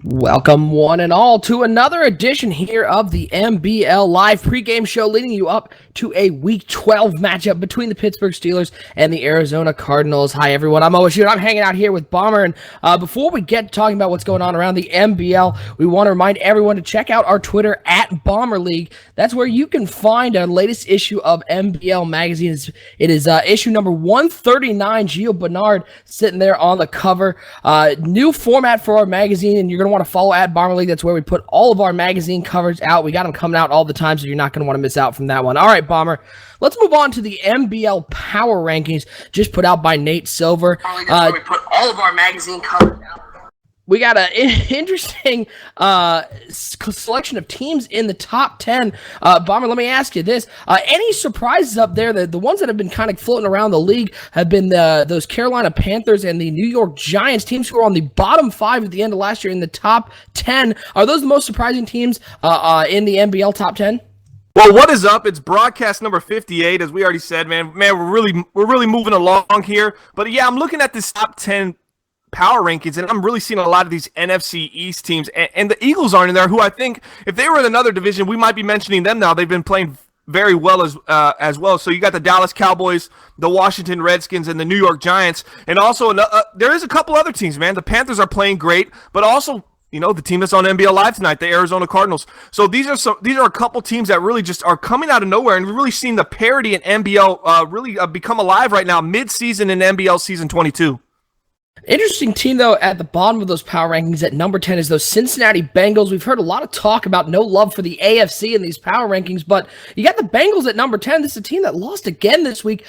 Welcome, one and all, to another edition here of the MBL Live pregame show, leading you up to a Week 12 matchup between the Pittsburgh Steelers and the Arizona Cardinals. Hi, everyone. I'm OSU, and I'm hanging out here with Bomber. And before we get talking about what's going on around the MBL, we want to remind everyone to check out our Twitter at Bomber League. That's where you can find our latest issue of MBL magazine. It is issue number 139. Gio Bernard sitting there on the cover. New format for our magazine, and you're going to want to follow at Bomber League. That's where we put all of our magazine covers out. We got them coming out all the time, so you're not going to want to miss out from that one. All right, Bomber, let's move on to the MBL Power Rankings, just put out by Nate Silver. That's where we put all of our magazine covers out. We got an interesting selection of teams in the top 10. Bomber, let me ask you this. Any surprises up there? The ones that have been kind of floating around the league have been those Carolina Panthers and the New York Giants, teams who were on the bottom 5 at the end of last year in the top 10. Are those the most surprising teams in the NBL top 10? Well, what is up? It's broadcast number 58, as we already said, man. We're really moving along here. But yeah, I'm looking at this top 10 power rankings, and I'm really seeing a lot of these NFC East teams, and the Eagles aren't in there, who I think if they were in another division, we might be mentioning them now. They've been playing very well as well. So you got the Dallas Cowboys, the Washington Redskins, and the New York Giants, and also there is a couple other teams, man. The Panthers are playing great, but also, you know, the team that's on NBL Live tonight, the Arizona Cardinals. So these are a couple teams that really just are coming out of nowhere, and we're really seeing the parity in NBL really become alive right now, mid-season in NBL season 22. Interesting team, though, at the bottom of those power rankings at number 10 is those Cincinnati Bengals. We've heard a lot of talk about no love for the AFC in these power rankings, but you got the Bengals at number 10. This is a team that lost again this week.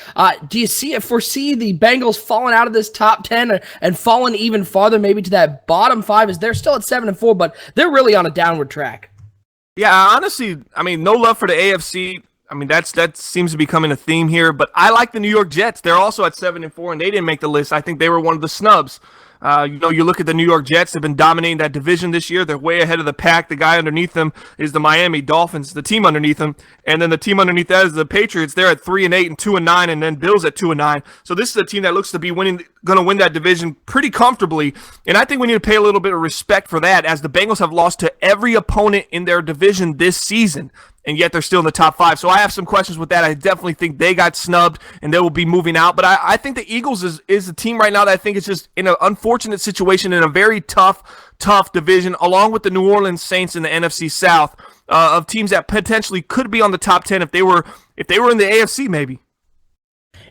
Do you foresee the Bengals falling out of this top 10 and falling even farther, maybe to that bottom 5, as they're still at 7-4, but they're really on a downward track? Yeah, honestly, I mean, no love for the AFC. I mean, that seems to be becoming a theme here, but I like the New York Jets. They're also at 7-4, and they didn't make the list. I think they were one of the snubs. You look at the New York Jets. They've been dominating that division this year. They're way ahead of the pack. The guy underneath them is the Miami Dolphins, the team underneath them, and then the team underneath that is the Patriots. They're at 3-8 and 2-9, and then Bills at 2-9. So this is a team that looks to be going to win that division pretty comfortably, and I think we need to pay a little bit of respect for that, as the Bengals have lost to every opponent in their division this season, and yet they're still in the top 5. So I have some questions with that. I definitely think they got snubbed, and they will be moving out. But I think the Eagles is a team right now that I think is just in an unfortunate situation in a very tough division, along with the New Orleans Saints in the NFC South, of teams that potentially could be on the top 10 if they were in the AFC maybe.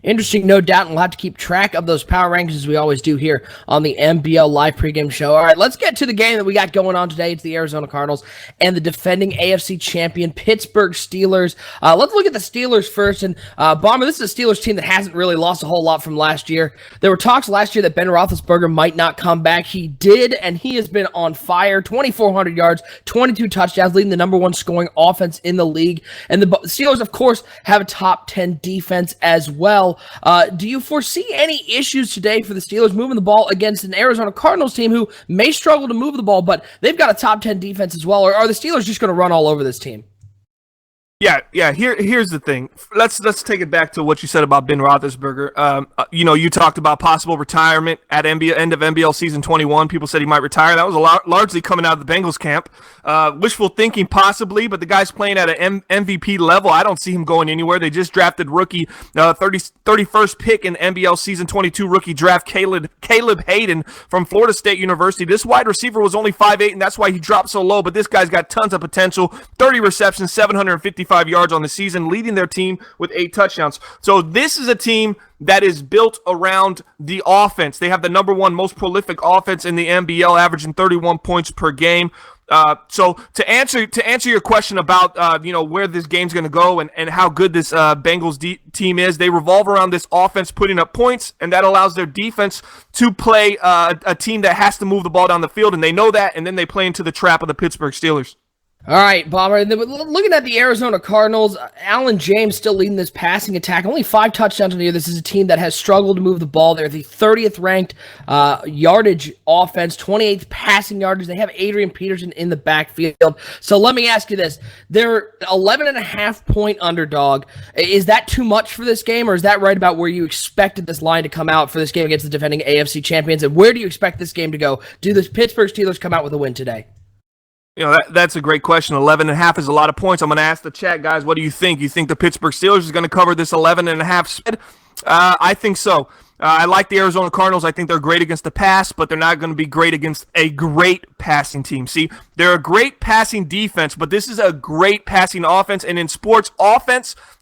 Interesting, no doubt, and we'll have to keep track of those power rankings as we always do here on the MBL Live pregame show. All right, let's get to the game that we got going on today. It's the Arizona Cardinals and the defending AFC champion Pittsburgh Steelers. Let's look at the Steelers first. And Bomber, this is a Steelers team that hasn't really lost a whole lot from last year. There were talks last year that Ben Roethlisberger might not come back. He did, and he has been on fire. 2,400 yards, 22 touchdowns, leading the number 1 scoring offense in the league. And the Steelers, of course, have a top 10 defense as well. Do you foresee any issues today for the Steelers moving the ball against an Arizona Cardinals team who may struggle to move the ball, but they've got a top 10 defense as well? Or are the Steelers just going to run all over this team? Yeah. Here's the thing. Let's take it back to what you said about Ben Roethlisberger. You talked about possible retirement at end of NBL season 21. People said he might retire. That was largely coming out of the Bengals camp. Wishful thinking possibly, but the guy's playing at an MVP level. I don't see him going anywhere. They just drafted rookie 31st pick in NBL season 22 rookie draft Caleb Hayden from Florida State University. This wide receiver was only 5'8", and that's why he dropped so low, but this guy's got tons of potential. 30 receptions, 755 yards on the season, leading their team with 8 touchdowns. So this is a team that is built around the offense. They have the number 1 most prolific offense in the NBL, averaging 31 points per game. So to answer your question about where this game's going to go and how good this Bengals team is, they revolve around this offense putting up points, and that allows their defense to play a team that has to move the ball down the field, and they know that, and then they play into the trap of the Pittsburgh Steelers. All right, Bomber. And then looking at the Arizona Cardinals, Allen James still leading this passing attack. Only 5 touchdowns in the year. This is a team that has struggled to move the ball. They're the 30th ranked yardage offense, 28th passing yardage. They have Adrian Peterson in the backfield. So let me ask you this. They're 11.5-point underdog. Is that too much for this game, or is that right about where you expected this line to come out for this game against the defending AFC champions? And where do you expect this game to go? Do the Pittsburgh Steelers come out with a win today? You know, that's a great question. 11.5 is a lot of points. I'm going to ask the chat, guys, what do you think? You think the Pittsburgh Steelers is going to cover this 11.5 spread? I think so. I like the Arizona Cardinals. I think they're great against the pass, but they're not going to be great against a great passing team. See, they're a great passing defense, but this is a great passing offense. And in sports,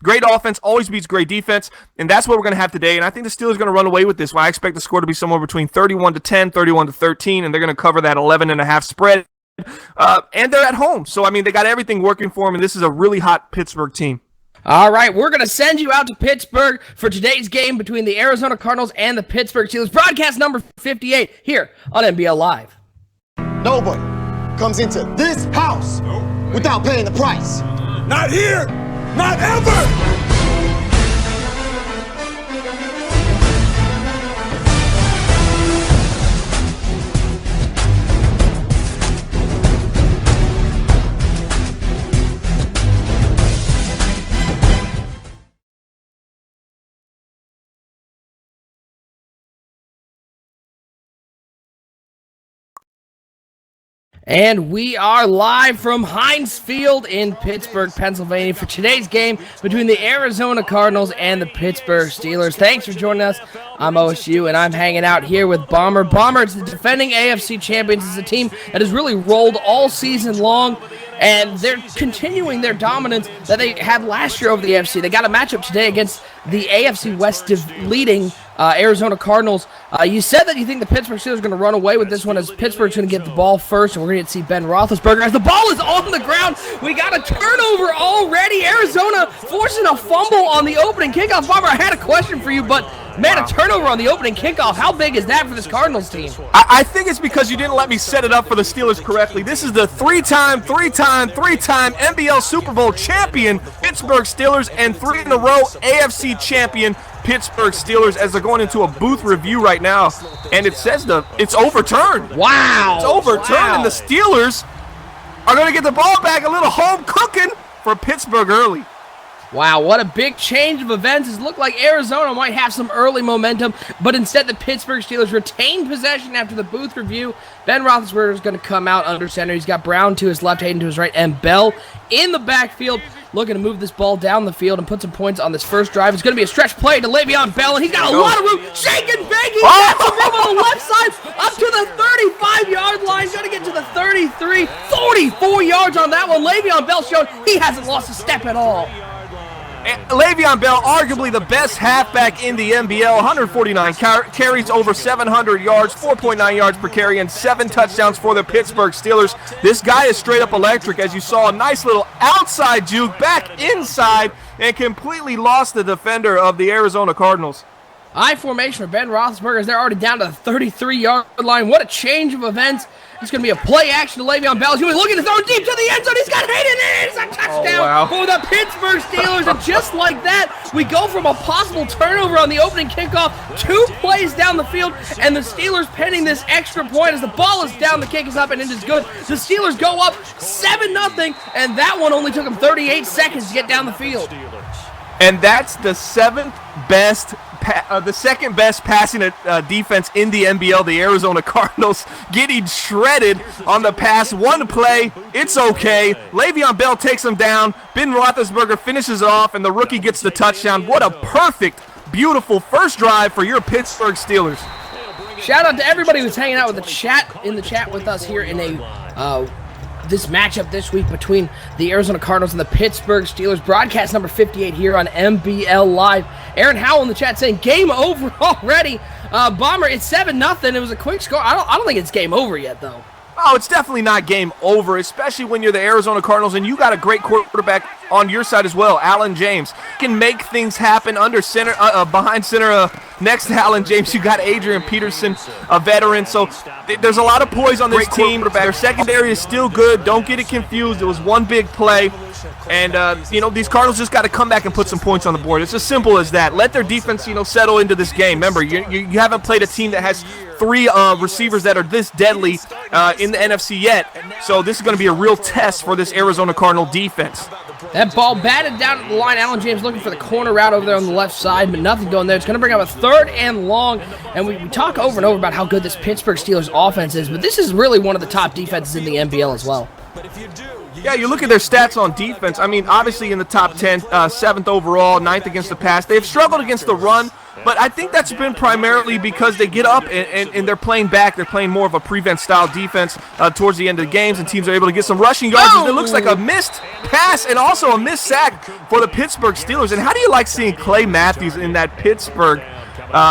great offense always beats great defense, and that's what we're going to have today. And I think the Steelers are going to run away with this. I expect the score to be somewhere between 31-10, 31-13, and they're going to cover that 11.5 spread. And they're at home. So, I mean, they got everything working for them, and this is a really hot Pittsburgh team. All right, we're going to send you out to Pittsburgh for today's game between the Arizona Cardinals and the Pittsburgh Steelers. Broadcast number 58 here on NBL Live. Nobody comes into this house without paying the price. Not here! Not ever! And we are live from Heinz Field in Pittsburgh, Pennsylvania for today's game between the Arizona Cardinals and the Pittsburgh Steelers. Thanks for joining us. I'm OSU, and I'm hanging out here with Bomber. Bomber, it's the defending AFC champions. It's a team that has really rolled all season long, and they're continuing their dominance that they had last year over the AFC. They got a matchup today against the AFC West leading Arizona Cardinals. You said that you think the Pittsburgh Steelers are going to run away with this one as Pittsburgh's going to get the ball first, and we're going to see Ben Roethlisberger. As the ball is on the ground, we got a turnover already. Arizona forcing a fumble on the opening kickoff. Bomber, I had a question for you, but man, a turnover on the opening kickoff. How big is that for this Cardinals team? I think it's because you didn't let me set it up for the Steelers correctly. This is the three-time NBL Super Bowl champion Pittsburgh Steelers and 3 in a row AFC champion Pittsburgh Steelers as they're going into a booth review right now, and it says it's overturned. Wow. It's overturned, and the Steelers are going to get the ball back. A little home cooking for Pittsburgh early. Wow, what a big change of events. It looked like Arizona might have some early momentum, but instead the Pittsburgh Steelers retained possession after the booth review. Ben Roethlisberger is going to come out under center. He's got Brown to his left, Hayden to his right, and Bell in the backfield looking to move this ball down the field and put some points on this first drive. It's going to be a stretch play to Le'Veon Bell, and he's got a lot of room. Shaking, begging, got some room on the left side, up to the 35-yard line. He's going to get to the 33, 44 yards on that one. Le'Veon Bell showed he hasn't lost a step at all. Le'Veon Bell, arguably the best halfback in the NBL, 149 carries, over 700 yards, 4.9 yards per carry, and 7 touchdowns for the Pittsburgh Steelers. This guy is straight up electric. As you saw, a nice little outside juke back inside and completely lost the defender of the Arizona Cardinals. High formation for Ben Roethlisberger as they're already down to the 33-yard line. What a change of events. It's going to be a play action to Le'Veon Bell. He's going to be looking to throw deep to the end zone. He's got Hayden in. It's a touchdown for the Pittsburgh Steelers. And just like that, we go from a possible turnover on the opening kickoff, 2 plays down the field, and the Steelers penning this extra point as the ball is down, the kick is up, and it is good. The Steelers go up 7-0, and that one only took them 38 seconds to get down the field. And that's the second best passing defense in the NBL, the Arizona Cardinals, getting shredded on the pass. One play, it's okay. Le'Veon Bell takes him down. Ben Roethlisberger finishes it off, and the rookie gets the touchdown. What a perfect, beautiful first drive for your Pittsburgh Steelers. Shout out to everybody who's hanging out with the chat with us here in this matchup this week between the Arizona Cardinals and the Pittsburgh Steelers. Broadcast number 58 here on MBL Live. Aaron Howell in the chat saying game over already. Bomber, it's 7-0. It was a quick score. I don't think it's game over yet, though. Oh, it's definitely not game over, especially when you're the Arizona Cardinals and you got a great quarterback on your side as well. Allen James can make things happen under center, behind center, next to Allen James. You got Adrian Peterson, a veteran. So there's a lot of poise on this team. Their secondary is still good. Don't get it confused. It was one big play. And, these Cardinals just got to come back and put some points on the board. It's as simple as that. Let their defense, settle into this game. Remember, you haven't played a team that has 3 receivers that are this deadly in the NFC yet. So this is going to be a real test for this Arizona Cardinal defense. That ball batted down at the line. Allen James looking for the corner route over there on the left side, but nothing going there. It's going to bring up a 3rd and long. And we talk over and over about how good this Pittsburgh Steelers offense is, but this is really one of the top defenses in the NBL as well. Yeah, you look at their stats on defense. I mean, obviously in the top 10, 7th overall, 9th against the pass. They've struggled against the run, but I think that's been primarily because they get up and they're playing back. They're playing more of a prevent-style defense towards the end of the games, and teams are able to get some rushing yards. It looks like a missed pass and also a missed sack for the Pittsburgh Steelers. And how do you like seeing Clay Matthews in that Pittsburgh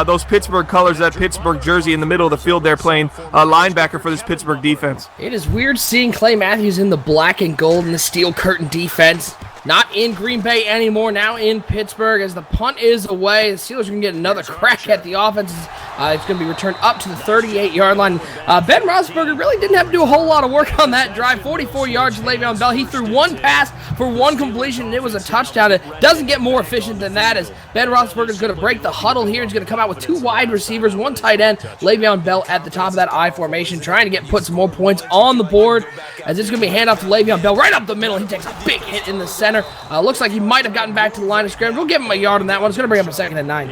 those Pittsburgh colors, that Pittsburgh jersey in the middle of the field there, playing linebacker for this Pittsburgh defense? It is weird seeing Clay Matthews in the black and gold in the steel curtain defense. Not in Green Bay anymore, now in Pittsburgh as the punt is away. The Steelers are going to get another crack at the offense. It's going to be returned up to the 38-yard line. Ben Roethlisberger really didn't have to do a whole lot of work on that drive. 44 yards to Le'Veon Bell. He threw one pass for one completion, and it was a touchdown. It doesn't get more efficient than that as Ben Roethlisberger is going to break the huddle here. He's going to come out with 2 wide receivers, 1 tight end. Le'Veon Bell at the top of that I formation, trying to put some more points on the board as it's going to be a handoff to Le'Veon Bell right up the middle. He takes a big hit in the center. Looks like he might have gotten back to the line of scrimmage. We'll give him a yard on that one. It's going to bring up a 2nd and 9.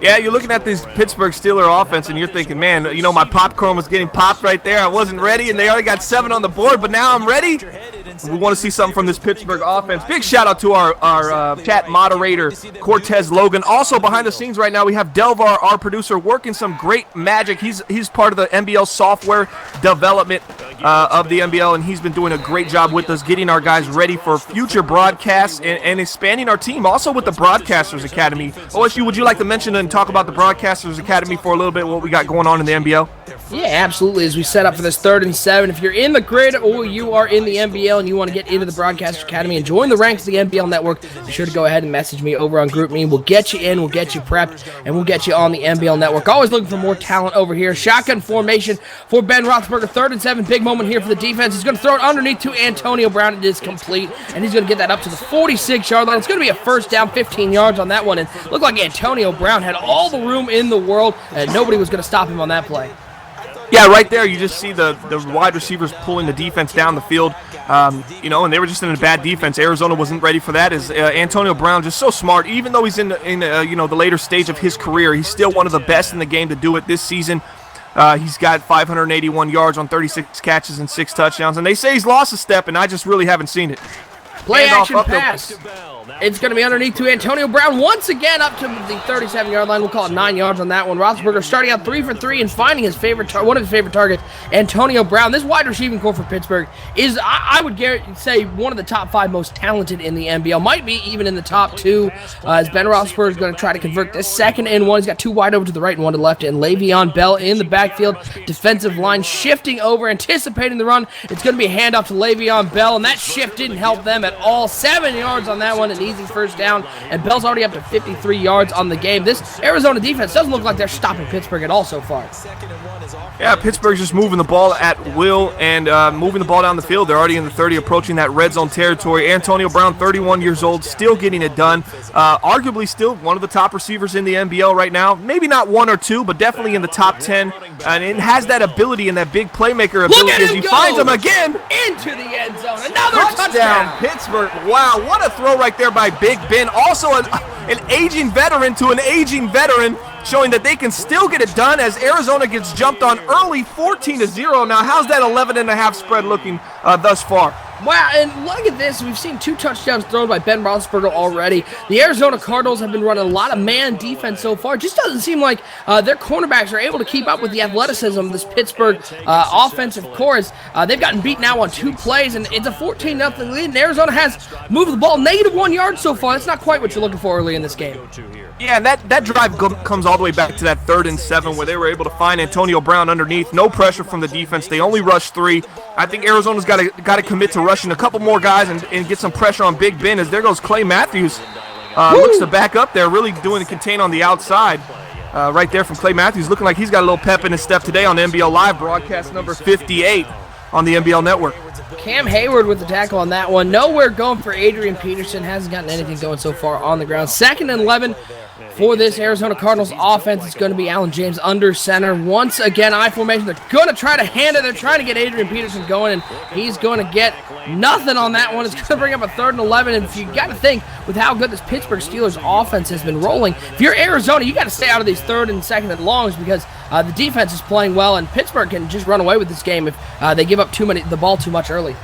Yeah, you're looking at this Pittsburgh Steelers offense, and you're thinking, man, my popcorn was getting popped right there. I wasn't ready, and they already got 7 on the board, but now I'm ready. We want to see something from this Pittsburgh offense. Big shout-out to our chat moderator, Cortez Logan. Also, behind the scenes right now, we have Delvar, our producer, working some great magic. He's part of the NBL software development of the NBL, and he's been doing a great job with us, getting our guys ready for future broadcasts and expanding our team. Also with the Broadcasters Academy. OSU, would you like to mention and talk about the Broadcasters Academy for a little bit, what we got going on in the NBL? Yeah, absolutely. As we set up for this 3rd and 7, if you're in the grid or you are in the NBL and you want to get into the Broadcasters Academy and join the ranks of the NBL network, be sure to go ahead and message me over on GroupMe. We'll get you in, we'll get you prepped, and we'll get you on the NBL network. Always looking for more talent over here. Shotgun formation for Ben Roethlisberger. 3rd and 7, big moment here for the defense. He's going to throw it underneath to Antonio Brown. It is complete, and he's going to get that up to the 46-yard line. It's going to be a 1st down, 15 yards on that one, and looked like Antonio Brown had all the room in the world, and nobody was going to stop him on that play. Yeah, right there, you just see the wide receivers pulling the defense down the field, and they were just in a bad defense. Arizona wasn't ready for that. As Antonio Brown, just so smart, even though he's in the later stage of his career, he's still one of the best in the game to do it this season. He's got 581 yards on 36 catches and 6 touchdowns, and they say he's lost a step, and I just really haven't seen it. Play action pass. It's going to be underneath to Antonio Brown once again up to the 37-yard line. We'll call it 9 yards on that one. Roethlisberger starting out 3 for 3 and finding his one of his favorite targets, Antonio Brown. This wide receiving core for Pittsburgh is, I would say, one of the top 5 most talented in the NBL. Might be even in the top 2. As Ben Roethlisberger is going to try to convert this 2nd and 1. He's got 2 wide over to the right and 1 to the left. And Le'Veon Bell in the backfield. Defensive line shifting over, anticipating the run. It's going to be a handoff to Le'Veon Bell, and that shift didn't help them at all. 7 yards on that one, an easy 1st down, and Bell's already up to 53 yards on the game. This Arizona defense doesn't look like they're stopping Pittsburgh at all so far. Yeah, Pittsburgh's just moving the ball at will and moving the ball down the field. They're already in the 30, approaching that red zone territory. Antonio Brown, 31 years old, still getting it done. Arguably still one of the top receivers in the NBL right now. Maybe not 1 or 2, but definitely in the top 10. And it has that ability and that big playmaker ability as he finds him again. Into the end zone. Another touchdown. Pittsburgh. Wow, what a throw right there by Big Ben. Also an aging veteran to an aging veteran, showing that they can still get it done as Arizona gets jumped on early 14-0. Now, how's that 11.5 spread looking thus far? Wow, and look at this. We've seen 2 touchdowns thrown by Ben Roethlisberger already. The Arizona Cardinals have been running a lot of man defense so far. It just doesn't seem like their cornerbacks are able to keep up with the athleticism of this Pittsburgh offensive chorus. They've gotten beat now on 2 plays, and it's a 14-0 lead, and Arizona has moved the ball -1 yard so far. That's not quite what you're looking for early in this game. Yeah, and that drive comes all the way back to that 3rd and 7 where they were able to find Antonio Brown underneath. No pressure from the defense. They only rushed 3. I think Arizona's got to commit to rushing a couple more guys and get some pressure on Big Ben, as there goes Clay Matthews. Looks to back up there, really doing the contain on the outside. Right there from Clay Matthews, looking like he's got a little pep in his step today on the NBL Live, broadcast number 58 on the NBL Network. Cam Hayward with the tackle on that one. Nowhere going for Adrian Peterson. Hasn't gotten anything going so far on the ground. 2nd and 11 for this Arizona Cardinals offense. It's going to be Allen James under center. Once again, I formation. They're going to try to hand it. They're trying to get Adrian Peterson going, and he's going to get nothing on that one. It's going to bring up a 3rd and 11, and if you got to think with how good this Pittsburgh Steelers offense has been rolling, if you're Arizona, you got to stay out of these 3rd and 2nd and longs, because the defense is playing well, and Pittsburgh can just run away with this game if they give up the ball too much early.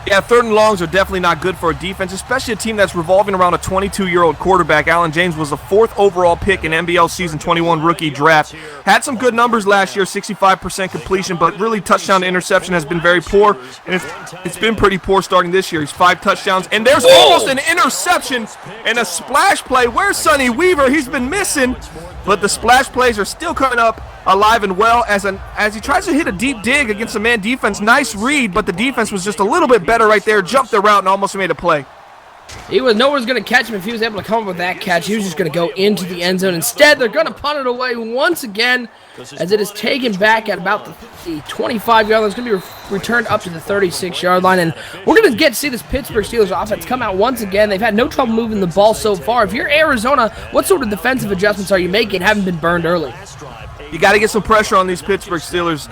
Yeah, 3rd and longs are definitely not good for a defense, especially a team that's revolving around a 22-year-old quarterback. Allen James was the 4th overall pick in NBL Season 21 rookie draft. Had some good numbers last year, 65% completion, but really touchdown to interception has been very poor, and it's been pretty poor starting this year. He's 5 touchdowns, and there's almost an interception and a splash play. Where's Sonny Weaver? He's been missing, but the splash plays are still coming up alive and well as he tries to hit a deep dig against a man defense. Nice read, but the defense was just a little bit better right there. Jumped the route and almost made a play. No one's going to catch him if he was able to come up with that catch. He was just going to go into the end zone. Instead, they're going to punt it away once again, as it is taken back at about the 25-yard line. It's going to be returned up to the 36-yard line, and we're going to get to see this Pittsburgh Steelers offense come out once again. They've had no trouble moving the ball so far. If you're Arizona, what sort of defensive adjustments are you making? Haven't been burned early. You got to get some pressure on these Pittsburgh Steelers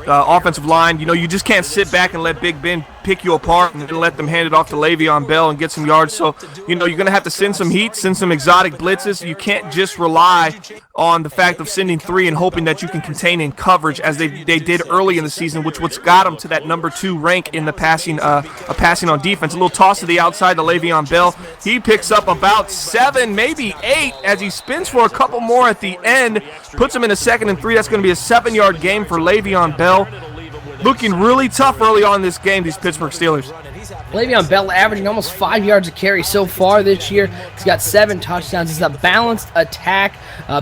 offensive line. You know, you just can't sit back and let Big Ben pick you apart and then let them hand it off to Le'Veon Bell and get some yards. So, you know, you're going to have to send some heat, send some exotic blitzes. You can't just rely on the fact of sending 3 and hoping that you can contain in coverage, as they did early in the season, which got them to that number 2 rank in the passing on defense. A little toss to the outside to Le'Veon Bell. He picks up about 7, maybe 8, as he spins for a couple more at the end. Puts him in a 2nd and 3. That's going to be a 7-yard gain for Le'Veon Bell. Looking really tough early on in this game, these Pittsburgh Steelers. Le'Veon Bell averaging almost 5 yards a carry so far this year. He's got 7 touchdowns. It's a balanced attack.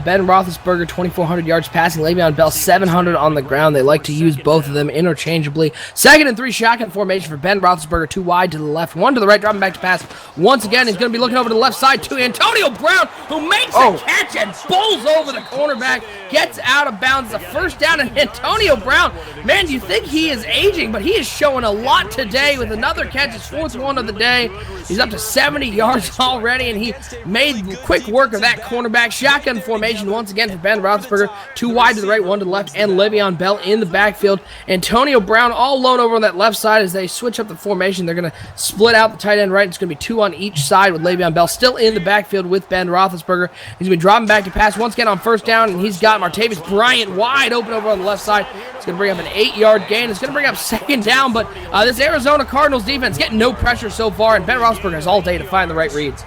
Ben Roethlisberger, 2,400 yards passing. Le'Veon Bell, 700 on the ground. They like to use both of them interchangeably. 2nd and 3 shotgun formation for Ben Roethlisberger. 2 wide to the left, 1 to the right, dropping back to pass. Once again, he's going to be looking over to the left side to Antonio Brown, who makes a catch and bowls over the cornerback. Gets out of bounds. The first down, and Antonio Brown, man, you think he is aging, but he is showing a lot today with another catch. His 4th one of the day. He's up to 70 yards already, and he made quick work of that cornerback. Shotgun formation once again for Ben Roethlisberger. 2 wide to the right, 1 to the left, and Le'Veon Bell in the backfield. Antonio Brown all alone over on that left side as they switch up the formation. They're going to split out the tight end right. It's going to be 2 on each side with Le'Veon Bell still in the backfield with Ben Roethlisberger. He's going to be dropping back to pass once again on 1st down, and he's got Martavis Bryant wide open over on the left side. It's going to bring up an 8-yard gain. It's going to bring up 2nd down, but this Arizona Cardinals defense getting no pressure so far, and Ben Roethlisberger has all day to find the right reads.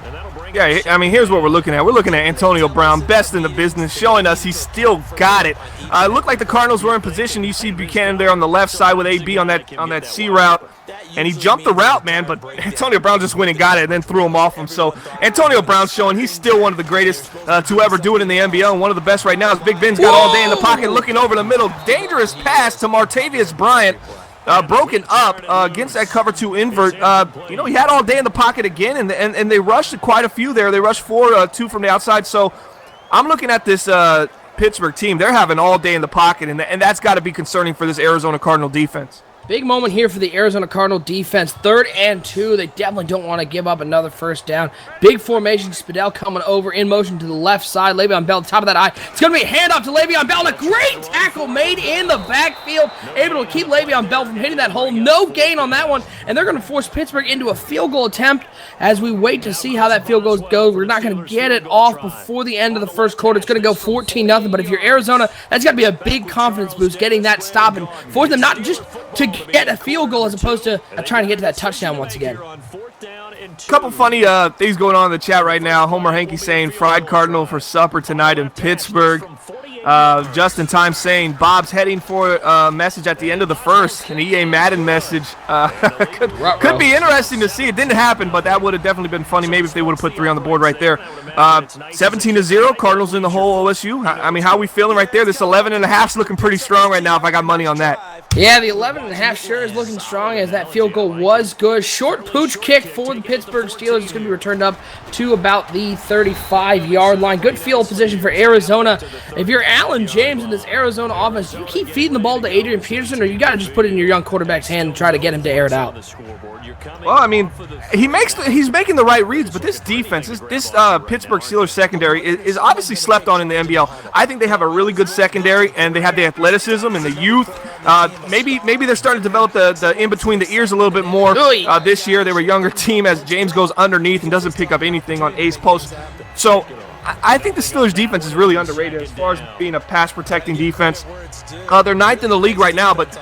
Yeah, I mean, here's what we're looking at. We're looking at Antonio Brown, best in the business, showing us he's still got it. It looked like the Cardinals were in position. You see Buchanan there on the left side with AB on that C route, and he jumped the route, man, but Antonio Brown just went and got it and then threw him off him. So Antonio Brown's showing he's still one of the greatest to ever do it in the NBL, and one of the best right now. As Big Ben's got all day in the pocket, looking over the middle. Dangerous pass to Martavis Bryant. Broken up against that cover 2 invert. You know, he had all day in the pocket again, and they rushed quite a few there. They rushed 4, 2 from the outside. So I'm looking at this Pittsburgh team. They're having all day in the pocket, and that's got to be concerning for this Arizona Cardinal defense. Big moment here for the Arizona Cardinal defense. 3rd and 2. They definitely don't want to give up another 1st down. Big formation. Spadell coming over in motion to the left side. Le'Veon Bell, top of that eye. It's going to be a handoff to Le'Veon Bell. And a great tackle made in the backfield. Able to keep Le'Veon Bell from hitting that hole. No gain on that one. And they're going to force Pittsburgh into a field goal attempt as we wait to see how that field goal goes. We're not going to get it off before the end of the 1st quarter. It's going to go 14-0. But if you're Arizona, that's got to be a big confidence boost getting that stop and force them not just to get a field goal as opposed to trying to get to that touchdown once again. Couple funny things going on in the chat right now. Homer Hankey saying fried cardinal for supper tonight in Pittsburgh. just in time saying Bob's heading for a message at the end of the first, an EA Madden message. Could be interesting to see. It didn't happen, but that would have definitely been funny. Maybe if they would have put 3 on the board right there. 17-0, Cardinals in the hole, OSU. I mean, how are we feeling right there? This 11.5 is looking pretty strong right now if I got money on that. Yeah, the 11.5 sure is looking strong as that field goal was good. Short pooch kick for the Pittsburgh Steelers. It's going to be returned up to about the 35-yard line. Good field position for Arizona. If you're Alan James in this Arizona offense, do you keep feeding the ball to Adrian Peterson, or you got to just put it in your young quarterback's hand and try to get him to air it out? Well, I mean, he's making the right reads, but this defense, this Pittsburgh Steelers secondary is obviously slept on in the NBL. I think they have a really good secondary, and they have the athleticism and the youth. Maybe they're starting to develop the in between the ears a little bit more this year. They were a younger team as James goes underneath and doesn't pick up anything on ace posts. So I think the Steelers defense is really underrated as far as being a pass protecting defense. They're 9th in the league right now, but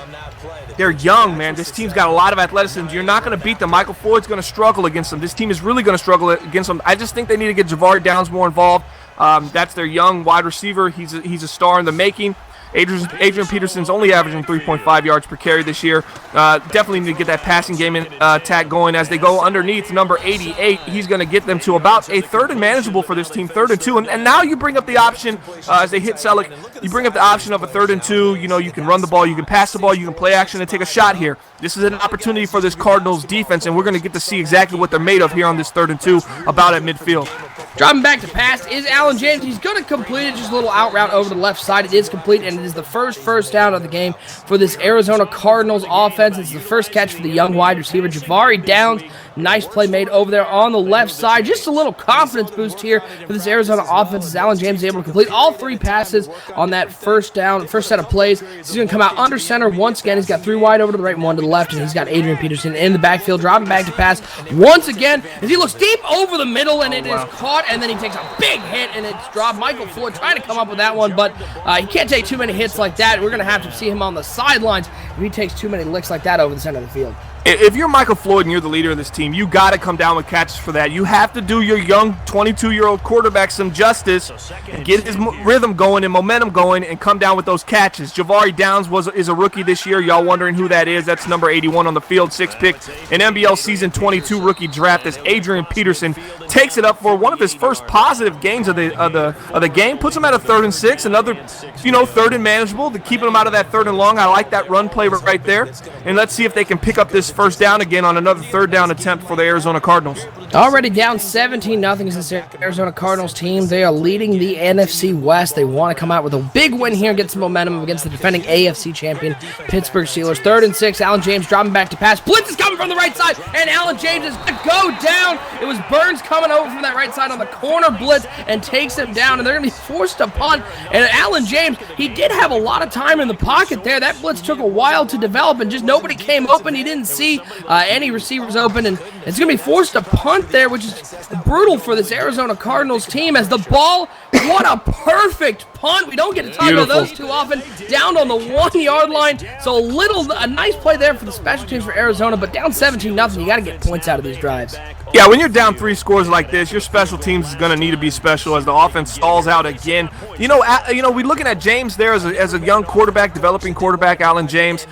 they're young, man. This team's got a lot of athleticism. You're not going to beat them. Michael Floyd's going to struggle against them. This team is really going to struggle against them. I just think they need to get Javari Downs more involved. That's their young wide receiver. He's a star in the making. Adrian Peterson's only averaging 3.5 yards per carry this year. Definitely need to get that passing game attack going as they go underneath number 88. He's going to get them to about a 3rd and manageable for this team, 3rd and 2. And now you bring up the option as they hit Selleck. You bring up the option of a 3rd and 2. You know, you can run the ball, you can pass the ball, you can play action and take a shot here. This is an opportunity for this Cardinals defense, and we're going to get to see exactly what they're made of here on this 3rd and 2 about at midfield. Dropping back to pass is Alan James. He's going to complete it, just a little out route over the left side. It is complete, and it is the first down of the game for this Arizona Cardinals offense. It's the first catch for the young wide receiver, Javari Downs. Nice play made over there on the left side. Just a little confidence boost here for this Arizona offense as Alan James is able to complete all 3 passes on that first set of plays. So he's going to come out under center once again. He's got 3 wide over to the right and 1 to the left, and he's got Adrian Peterson in the backfield, dropping back to pass once again as he looks deep over the middle, and it is caught, and then he takes a big hit, and it's dropped. Michael Floyd trying to come up with that one, but he can't take too many hits like that. We're going to have to see him on the sidelines if he takes too many licks like that over the center of the field. If you're Michael Floyd and you're the leader of this team, you got to come down with catches for that. You have to do your young 22-year-old quarterback some justice and get his rhythm going and momentum going and come down with those catches. Javari Downs is a rookie this year. Y'all wondering who that is? That's number 81 on the field, 6th pick in NBL Season 22 rookie draft as Adrian Peterson takes it up for one of his first positive gains of the game. Puts him at a 3rd and 6, another 3rd and manageable to keeping him out of that 3rd and long. I like that run play right there. And let's see if they can pick up this first down again on another 3rd down attempt for the Arizona Cardinals. Already down 17-0 is this Arizona Cardinals team. They are leading the NFC West. They want to come out with a big win here and get some momentum against the defending AFC champion Pittsburgh Steelers. 3rd and 6, Alan James dropping back to pass. Blitz is coming from the right side, and Alan James is going to go down. It was Burns coming over from that right side on the corner blitz and takes him down, and they're going to be forced to punt. And Alan James, he did have a lot of time in the pocket there. That blitz took a while to develop, and just nobody came open. He didn't see any receivers open, and it's going to be forced to punt there, which is brutal for this Arizona Cardinals team as the ball, what a perfect punt. We don't get to talk about those too often. Down on the 1-yard line, so a nice play there for the special teams for Arizona, but down 17-0, you got to get points out of these drives. Yeah, when you're down 3 scores like this, your special teams is going to need to be special as the offense stalls out again. We're looking at James there as a young quarterback, developing quarterback, Alan James.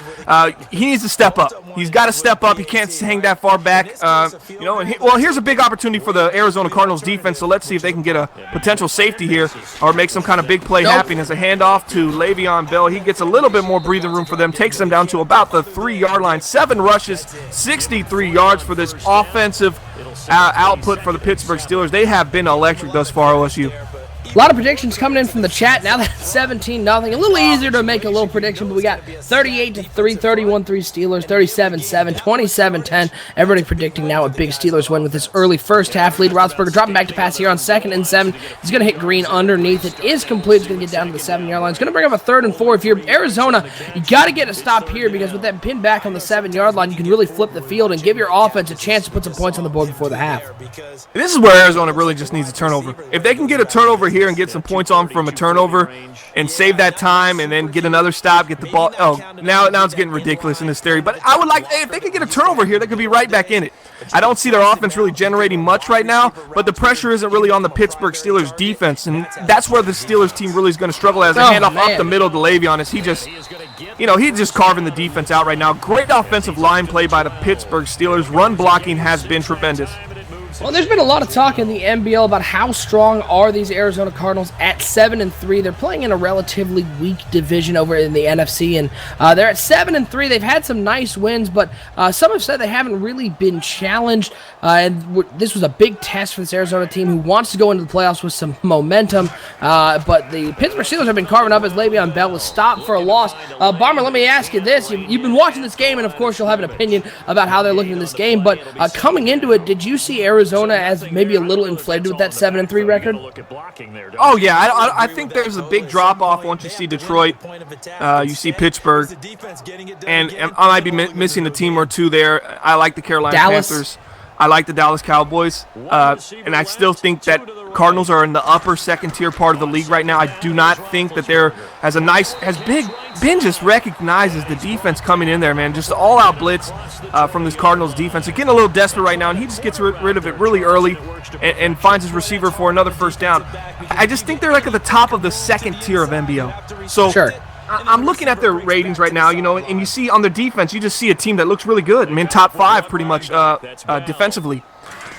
He needs to step up. He's got to step up. He can't hang that far back. Here's a big opportunity for the Arizona Cardinals defense, so let's see if they can get a potential safety here or make some kind of big play happen as a handoff to Le'Veon Bell. He gets a little bit more breathing room for them, takes them down to about the 3-yard line. 7 rushes, 63 yards for this offensive output for the Pittsburgh Steelers. They have been electric thus far, OSU. A lot of predictions coming in from the chat. Now that's 17-0. A little easier to make a little prediction, but we got 38-3, 31-3 Steelers, 37-7, 27-10. Everybody predicting now a big Steelers win with this early first half lead. Roethlisberger dropping back to pass here on 2nd and 7. He's going to hit Green underneath. It is complete. It's going to get down to the 7-yard line. It's going to bring up a 3rd and 4. If you're Arizona, you got to get a stop here because with that pin back on the 7-yard line, you can really flip the field and give your offense a chance to put some points on the board before the half. This is where Arizona really just needs a turnover. If they can get a turnover here and get some points on from a turnover and save that time and then get another stop, get the ball. Oh, now it's getting ridiculous in this theory. But I would like, if they could get a turnover here, they could be right back in it. I don't see their offense really generating much right now, but the pressure isn't really on the Pittsburgh Steelers defense, and that's where the Steelers team really is going to struggle as a handoff up the middle to Le'Veon as he just, he's just carving the defense out right now. Great offensive line play by the Pittsburgh Steelers. Run blocking has been tremendous. Well, there's been a lot of talk in the NBL about how strong are these Arizona Cardinals at 7-3. They're playing in a relatively weak division over in the NFC, and they're at 7-3. They've had some nice wins, but some have said they haven't really been challenged. And this was a big test for this Arizona team who wants to go into the playoffs with some momentum. But the Pittsburgh Steelers have been carving up as Le'Veon Bell was stopped for a loss. Bomber, let me ask you this. You've been watching this game, and of course you'll have an opinion about how they're looking in this game. But coming into it, did you see Arizona as maybe a little inflated with that 7-3 record? Oh yeah, I think there's a big drop off once you see Detroit, you see Pittsburgh, and I might be missing a team or two there. I like the Carolina Panthers. I like the Dallas Cowboys, and I still think that Cardinals are in the upper second tier part of the league right now. I do not think that they're as big. Ben just recognizes the defense coming in there, man. Just all out blitz from this Cardinals defense. They're getting a little desperate right now, and he just gets rid of it really early and finds his receiver for another first down. I just think they're like at the top of the second tier of NBL. So sure. I'm looking at their ratings right now, and you see on their defense, you just see a team that looks really good. I mean, top 5 pretty much defensively.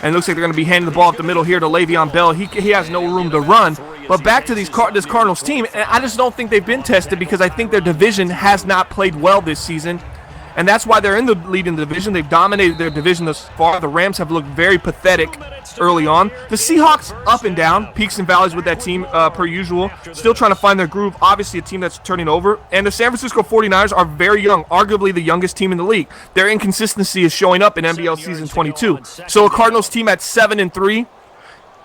And it looks like they're going to be handing the ball up the middle here to Le'Veon Bell. He has no room to run. But back to this Cardinals team, and I just don't think they've been tested because I think their division has not played well this season. And that's why they're in the lead in the division. They've dominated their division thus far. The Rams have looked very pathetic early on. The Seahawks up and down, peaks and valleys with that team per usual. Still trying to find their groove. Obviously a team that's turning over. And the San Francisco 49ers are very young, arguably the youngest team in the league. Their inconsistency is showing up in NBL Season 22. So a Cardinals team at 7-3,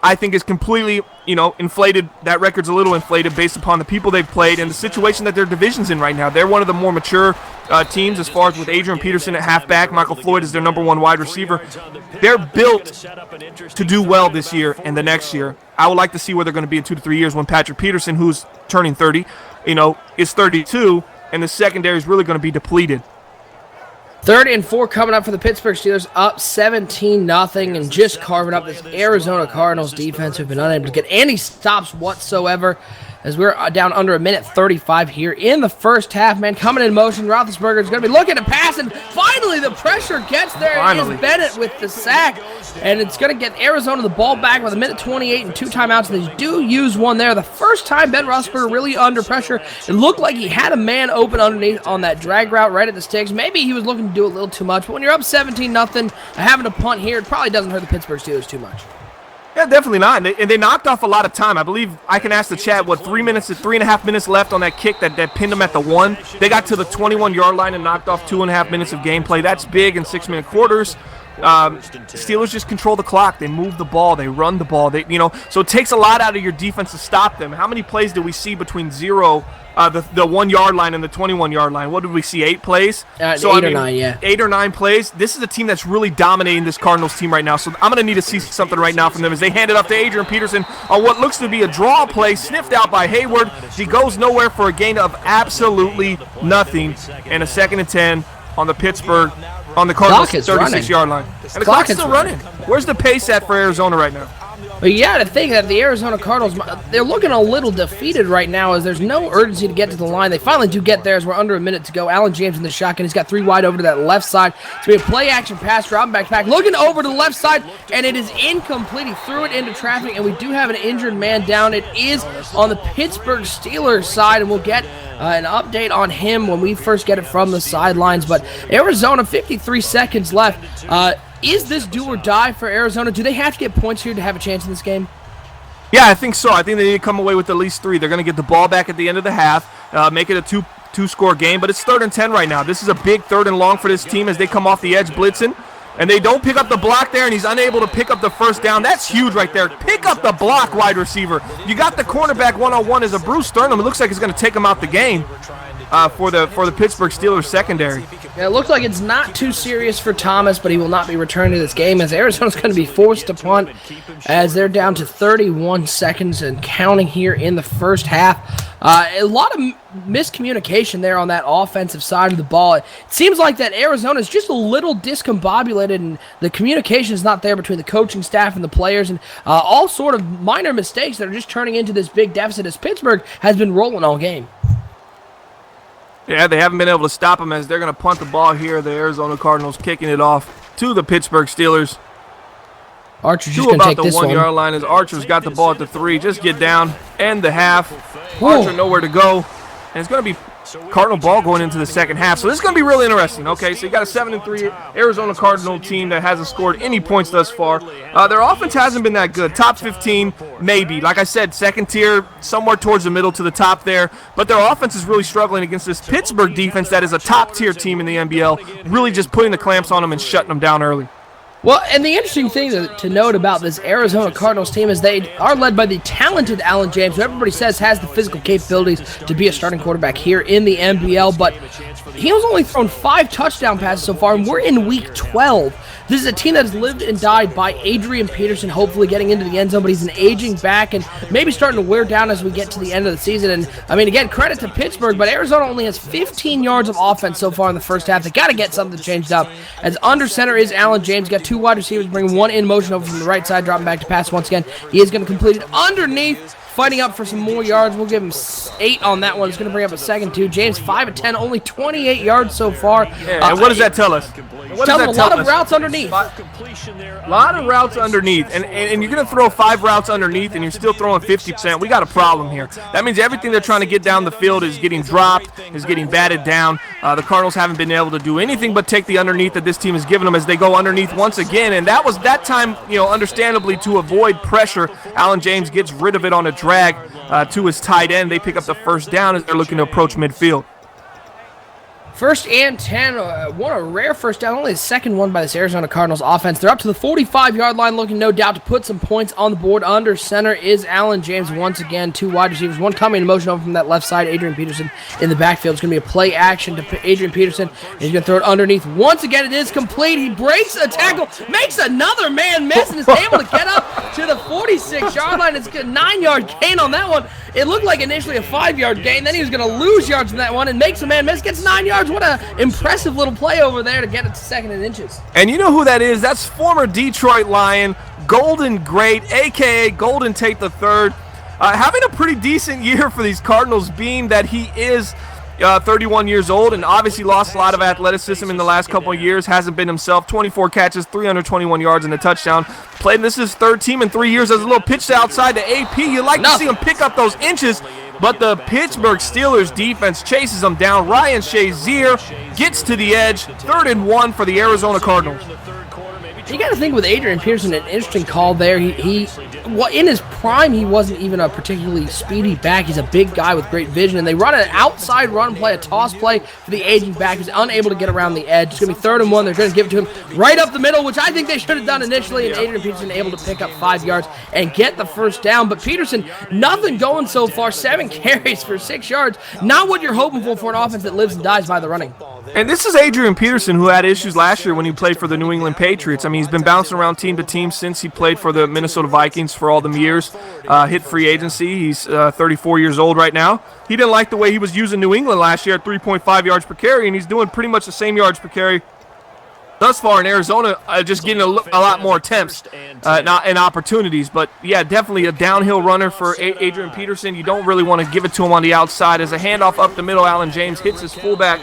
I think is completely, inflated. That record's a little inflated based upon the people they've played and the situation that their division's in right now. They're one of the more mature teams as far as with Adrian Peterson at halfback. Michael Floyd is their #1 wide receiver. They're built to do well this year and the next year. I would like to see where they're going to be in 2 to 3 years when Patrick Peterson, who's turning 30, is 32, and the secondary is really going to be depleted. 3rd and 4 coming up for the Pittsburgh Steelers, up 17-0, and just carving up this Arizona Cardinals defense who've been unable to get any stops whatsoever as we're down under a minute 35 here in the first half, man. Coming in motion, Roethlisberger is going to be looking to pass, and finally the pressure gets there. It is Bennett with the sack, and it's going to get Arizona the ball back with a minute 28 and 2 timeouts, and they do use one there. The first time Ben Roethlisberger really under pressure. It looked like he had a man open underneath on that drag route right at the sticks. Maybe he was looking to do a little too much, but when you're up 17-0, having to punt here, it probably doesn't hurt the Pittsburgh Steelers too much. Yeah, definitely not. And they knocked off a lot of time. I believe I can ask the chat, 3.5 minutes left on that kick that pinned them at the 1. They got to the 21-yard line and knocked off 2.5 minutes of gameplay. That's big in 6-minute quarters. Steelers just control the clock. They move the ball. They run the ball. So it takes a lot out of your defense to stop them. How many plays did we see between the 1-yard line and the 21-yard line? What did we see? 8 plays? 8 or 9, yeah. 8 or 9 plays. This is a team that's really dominating this Cardinals team right now. So I'm going to need to see something right now from them as they hand it off to Adrian Peterson on what looks to be a draw play, sniffed out by Hayward. He goes nowhere for a gain of absolutely nothing. And a 2nd and 10 on the Cardinals 36-yard line. And the clock's still running. Where's the pace at for Arizona right now? But you got to think that the Arizona Cardinals, they're looking a little defeated right now as there's no urgency to get to the line. They finally do get there as we're under a minute to go. Allen James in the shotgun. He's got 3 wide over to that left side. So we have play-action pass, dropping back, looking over to the left side, and it is incomplete. He threw it into traffic, and we do have an injured man down. It is on the Pittsburgh Steelers side, and we'll get an update on him when we first get it from the sidelines. But Arizona, 53 seconds left. Is this do or die for Arizona? Do they have to get points here to have a chance in this game? Yeah, I think so. I think they need to come away with at least 3. They're going to get the ball back at the end of the half, make it a two-score game. But it's 3rd and 10 right now. This is a big 3rd and long for this team as they come off the edge blitzing. And they don't pick up the block there, and he's unable to pick up the first down. That's huge right there. Pick up the block, wide receiver. You got the cornerback one-on-one as a Bruce Sternum. It looks like he's going to take him out the game. for the Pittsburgh Steelers secondary. Yeah, it looks like it's not too serious for Thomas, but he will not be returning to this game as Arizona's going to be forced to punt as they're down to 31 seconds and counting here in the first half. A lot of miscommunication there on that offensive side of the ball. It seems like that Arizona is just a little discombobulated, and the communication is not there between the coaching staff and the players, and all sort of minor mistakes that are just turning into this big deficit as Pittsburgh has been rolling all game. Yeah, they haven't been able to stop them as they're going to punt the ball here. The Arizona Cardinals kicking it off to the Pittsburgh Steelers. Archer's just going to take this one. About the 1 yard line as Archer's got the ball at the 3. Just get down, end the half. Whoa. Archer nowhere to go. And it's going to be Cardinal ball going into the second half. So this is going to be really interesting. Okay, so you got a 7-3 Arizona Cardinal team that hasn't scored any points thus far. Their offense hasn't been that good. Top 15, maybe. Like I said, second tier, somewhere towards the middle to the top there. But their offense is really struggling against this Pittsburgh defense that is a top tier team in the NBL, really just putting the clamps on them and shutting them down early. Well, and the interesting thing to note about this Arizona Cardinals team is they are led by the talented Allen James, who everybody says has the physical capabilities to be a starting quarterback here in the NBL, but he has only thrown 5 touchdown passes so far, and we're in week 12. This is a team that has lived and died by Adrian Peterson, hopefully getting into the end zone, but he's an aging back and maybe starting to wear down as we get to the end of the season. And, I mean, again, credit to Pittsburgh, but Arizona only has 15 yards of offense so far in the first half. They got to get something changed up. As under center is Allen James. Got 2 wide receivers, bringing one in motion over from the right side, dropping back to pass once again. He is going to complete it underneath, fighting up for some more yards. We'll give him 8 on that one. It's going to bring up a second, too. James, 5 of 10, only 28 yards so far. Yeah, and what does that tell us? Tell them a lot of routes underneath. A lot of routes underneath, and you're going to throw 5 routes underneath, and you're still throwing 50%. We got a problem here. That means everything they're trying to get down the field is getting dropped, is getting batted down. The Cardinals haven't been able to do anything but take the underneath that this team has given them as they go underneath once again, and that was that time, understandably, to avoid pressure. Allen James gets rid of it on a drag to his tight end. They pick up the first down as they're looking to approach midfield. 1st and 10, what a rare first down, only the second one by this Arizona Cardinals offense. They're up to the 45-yard line, looking no doubt to put some points on the board. Under center is Allen James once again, 2 wide receivers, one coming in motion over from that left side, Adrian Peterson in the backfield. It's going to be a play action to Adrian Peterson. He's going to throw it underneath. Once again, it is complete. He breaks a tackle, makes another man miss, and is able to get up to the 46-yard line. It's a 9-yard gain on that one. It looked like initially a 5-yard gain. Then he was going to lose yards from that one and makes a man miss, gets 9 yards. What an impressive little play over there to get it to 2nd and inches. And you know who that is? That's former Detroit Lion, Golden Great, a.k.a. Golden Tate III. Having a pretty decent year for these Cardinals, being that he is 31 years old and obviously lost a lot of athleticism in the last couple of years. Hasn't been himself. 24 catches, 321 yards and a touchdown. Played this is his 3rd team in 3 years as a little pitch to outside to AP. You like to see him pick up those inches, but the Pittsburgh Steelers defense chases him down. Ryan Shazier gets to the edge. 3rd and 1 for the Arizona Cardinals. You got to think with Adrian Peterson, an interesting call there. He in his prime, he wasn't even a particularly speedy back. He's a big guy with great vision, and they run an outside run play, a toss play for the aging back. He's unable to get around the edge. It's going to be 3rd and 1. They're going to give it to him right up the middle, which I think they should have done initially, and Adrian Peterson able to pick up 5 yards and get the first down. But Peterson, nothing going so far. 7 carries for 6 yards. Not what you're hoping for an offense that lives and dies by the running. And this is Adrian Peterson, who had issues last year when he played for the New England Patriots. I mean, he's been bouncing around team to team since he played for the Minnesota Vikings for all them years. Hit free agency. He's 34 years old right now. He didn't like the way he was using New England last year at 3.5 yards per carry, and he's doing pretty much the same yards per carry thus far in Arizona, just getting a lot more attempts and opportunities. But, yeah, definitely a downhill runner for Adrian Peterson. You don't really want to give it to him on the outside. As a handoff up the middle, Allen James hits his fullback.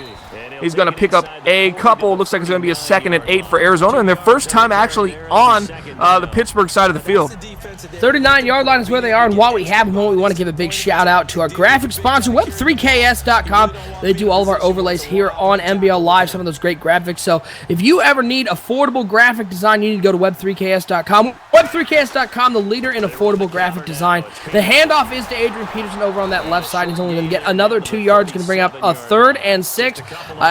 He's going to pick up a couple. Looks like it's going to be a 2nd and 8 for Arizona, and their first time actually on the Pittsburgh side of the field. 39-yard line is where they are, and while we have them, we want to give a big shout-out to our graphic sponsor, web3ks.com. They do all of our overlays here on NBL Live, some of those great graphics. So if you ever need affordable graphic design, you need to go to web3ks.com. Web3ks.com, the leader in affordable graphic design. The handoff is to Adrian Peterson over on that left side. He's only going to get another 2 yards, going to bring up a 3rd and 6.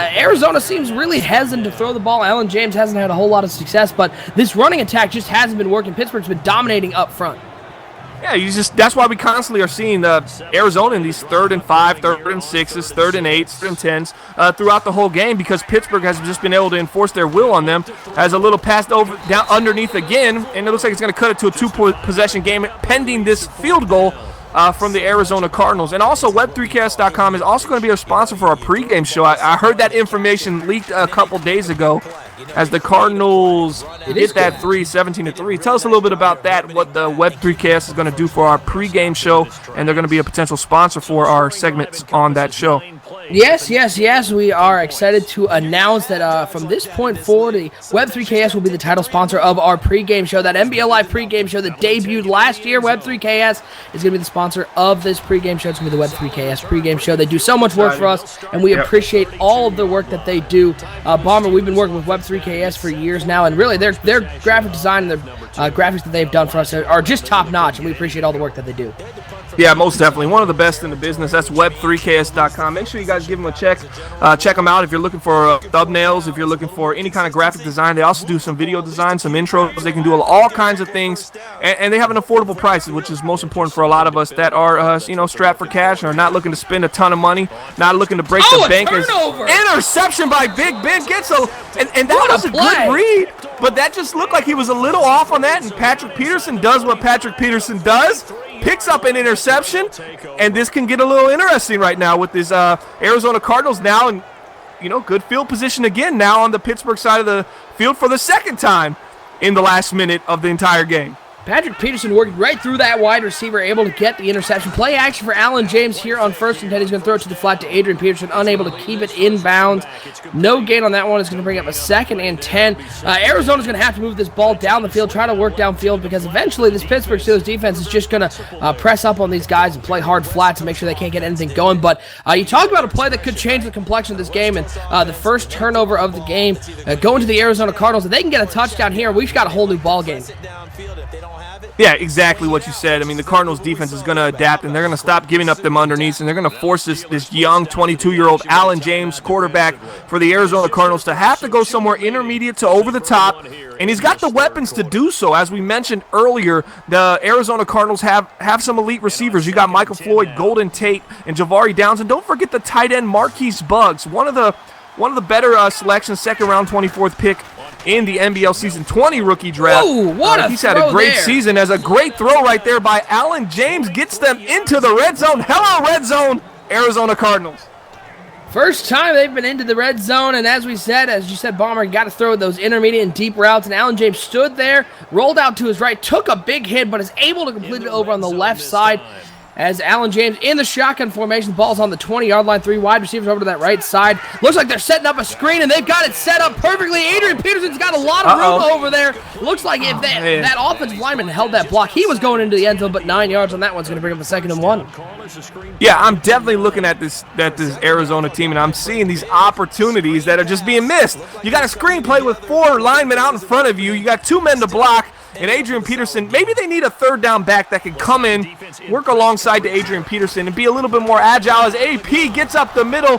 Arizona seems really hesitant to throw the ball. Allen James hasn't had a whole lot of success, but this running attack just hasn't been working. Pittsburgh's been dominating up front. Yeah, that's why we constantly are seeing Arizona in these 3rd and 5, 3rd and 6s, 3rd and 8s, 3rd and 10s throughout the whole game, because Pittsburgh has just been able to enforce their will on them. Has a little passed over down underneath again, and it looks like it's going to cut it to a 2-possession game pending this field goal from the Arizona Cardinals. And also, Web3Chaos.com is also going to be a sponsor for our pregame show. I heard that information leaked a couple days ago as the Cardinals hit that 17-3. Tell us a little bit about that, what the Web3Chaos is going to do for our pregame show, and they're going to be a potential sponsor for our segments on that show. Yes. We are excited to announce that from this point forward, the Web3KS will be the title sponsor of our pregame show. That NBL Live pregame show that debuted last year, Web3KS is going to be the sponsor of this pregame show. It's going to be the Web3KS pregame show. They do so much work for us, and we appreciate all of the work that they do. Bomber, we've been working with Web3KS for years now, and really their graphic design and their graphics that they've done for us are just top-notch, and we appreciate all the work that they do. Yeah, most definitely. One of the best in the business. That's web3ks.com. Make sure you guys give them a check. Check them out if you're looking for thumbnails, if you're looking for any kind of graphic design. They also do some video design, some intros. They can do all kinds of things, and they have an affordable price, which is most important for a lot of us that are, strapped for cash and are not looking to spend a ton of money, not looking to break the bank. Interception by Big Ben gets and that was a good read, but that just looked like he was a little off on that, and Patrick Peterson does what Patrick Peterson does. Picks up an interception, and this can get a little interesting right now with this Arizona Cardinals now in, good field position again now on the Pittsburgh side of the field for the second time in the last minute of the entire game. Patrick Peterson working right through that wide receiver, able to get the interception. Play action for Alan James here on 1st and 10. He's going to throw it to the flat to Adrian Peterson, unable to keep it inbounds. No gain on that one. It's going to bring up a 2nd and 10. Arizona's going to have to move this ball down the field, try to work downfield, because eventually this Pittsburgh Steelers defense is just going to press up on these guys and play hard flat to make sure they can't get anything going. But you talk about a play that could change the complexion of this game, and the first turnover of the game going to the Arizona Cardinals. If they can get a touchdown here, we've got a whole new ball game. Yeah, exactly what you said. I mean, the Cardinals defense is going to adapt, and they're going to stop giving up them underneath, and they're going to force this young 22-year-old Alan James quarterback for the Arizona Cardinals to have to go somewhere intermediate to over the top, and he's got the weapons to do so. As we mentioned earlier, the Arizona Cardinals have some elite receivers. You got Michael Floyd, Golden Tate, and Javari Downs, and don't forget the tight end Marquise Buggs, one of the better selections, second round, 24th pick in the NBL Season 20 rookie draft. Ooh, he's had a great season, as a great throw right there by Alan James gets them into the red zone. Hello, red zone, Arizona Cardinals. First time they've been into the red zone, and as you said, Bomber, got to throw those intermediate and deep routes, and Alan James stood there, rolled out to his right, took a big hit, but is able to complete it over on the left side. As Alan James in the shotgun formation, the ball's on the 20-yard line, 3 wide receivers over to that right side. Looks like they're setting up a screen, and they've got it set up perfectly. Adrian Peterson's got a lot of room over there. Looks like if that offensive lineman held that block, he was going into the end zone, but 9 yards on that one's going to bring up a 2nd and 1. Yeah, I'm definitely looking at this Arizona team, and I'm seeing these opportunities that are just being missed. You got a screenplay with 4 linemen out in front of you. You got 2 men to block. And Adrian Peterson, maybe they need a 3rd down back that can come in, work alongside to Adrian Peterson, and be a little bit more agile as AP gets up the middle,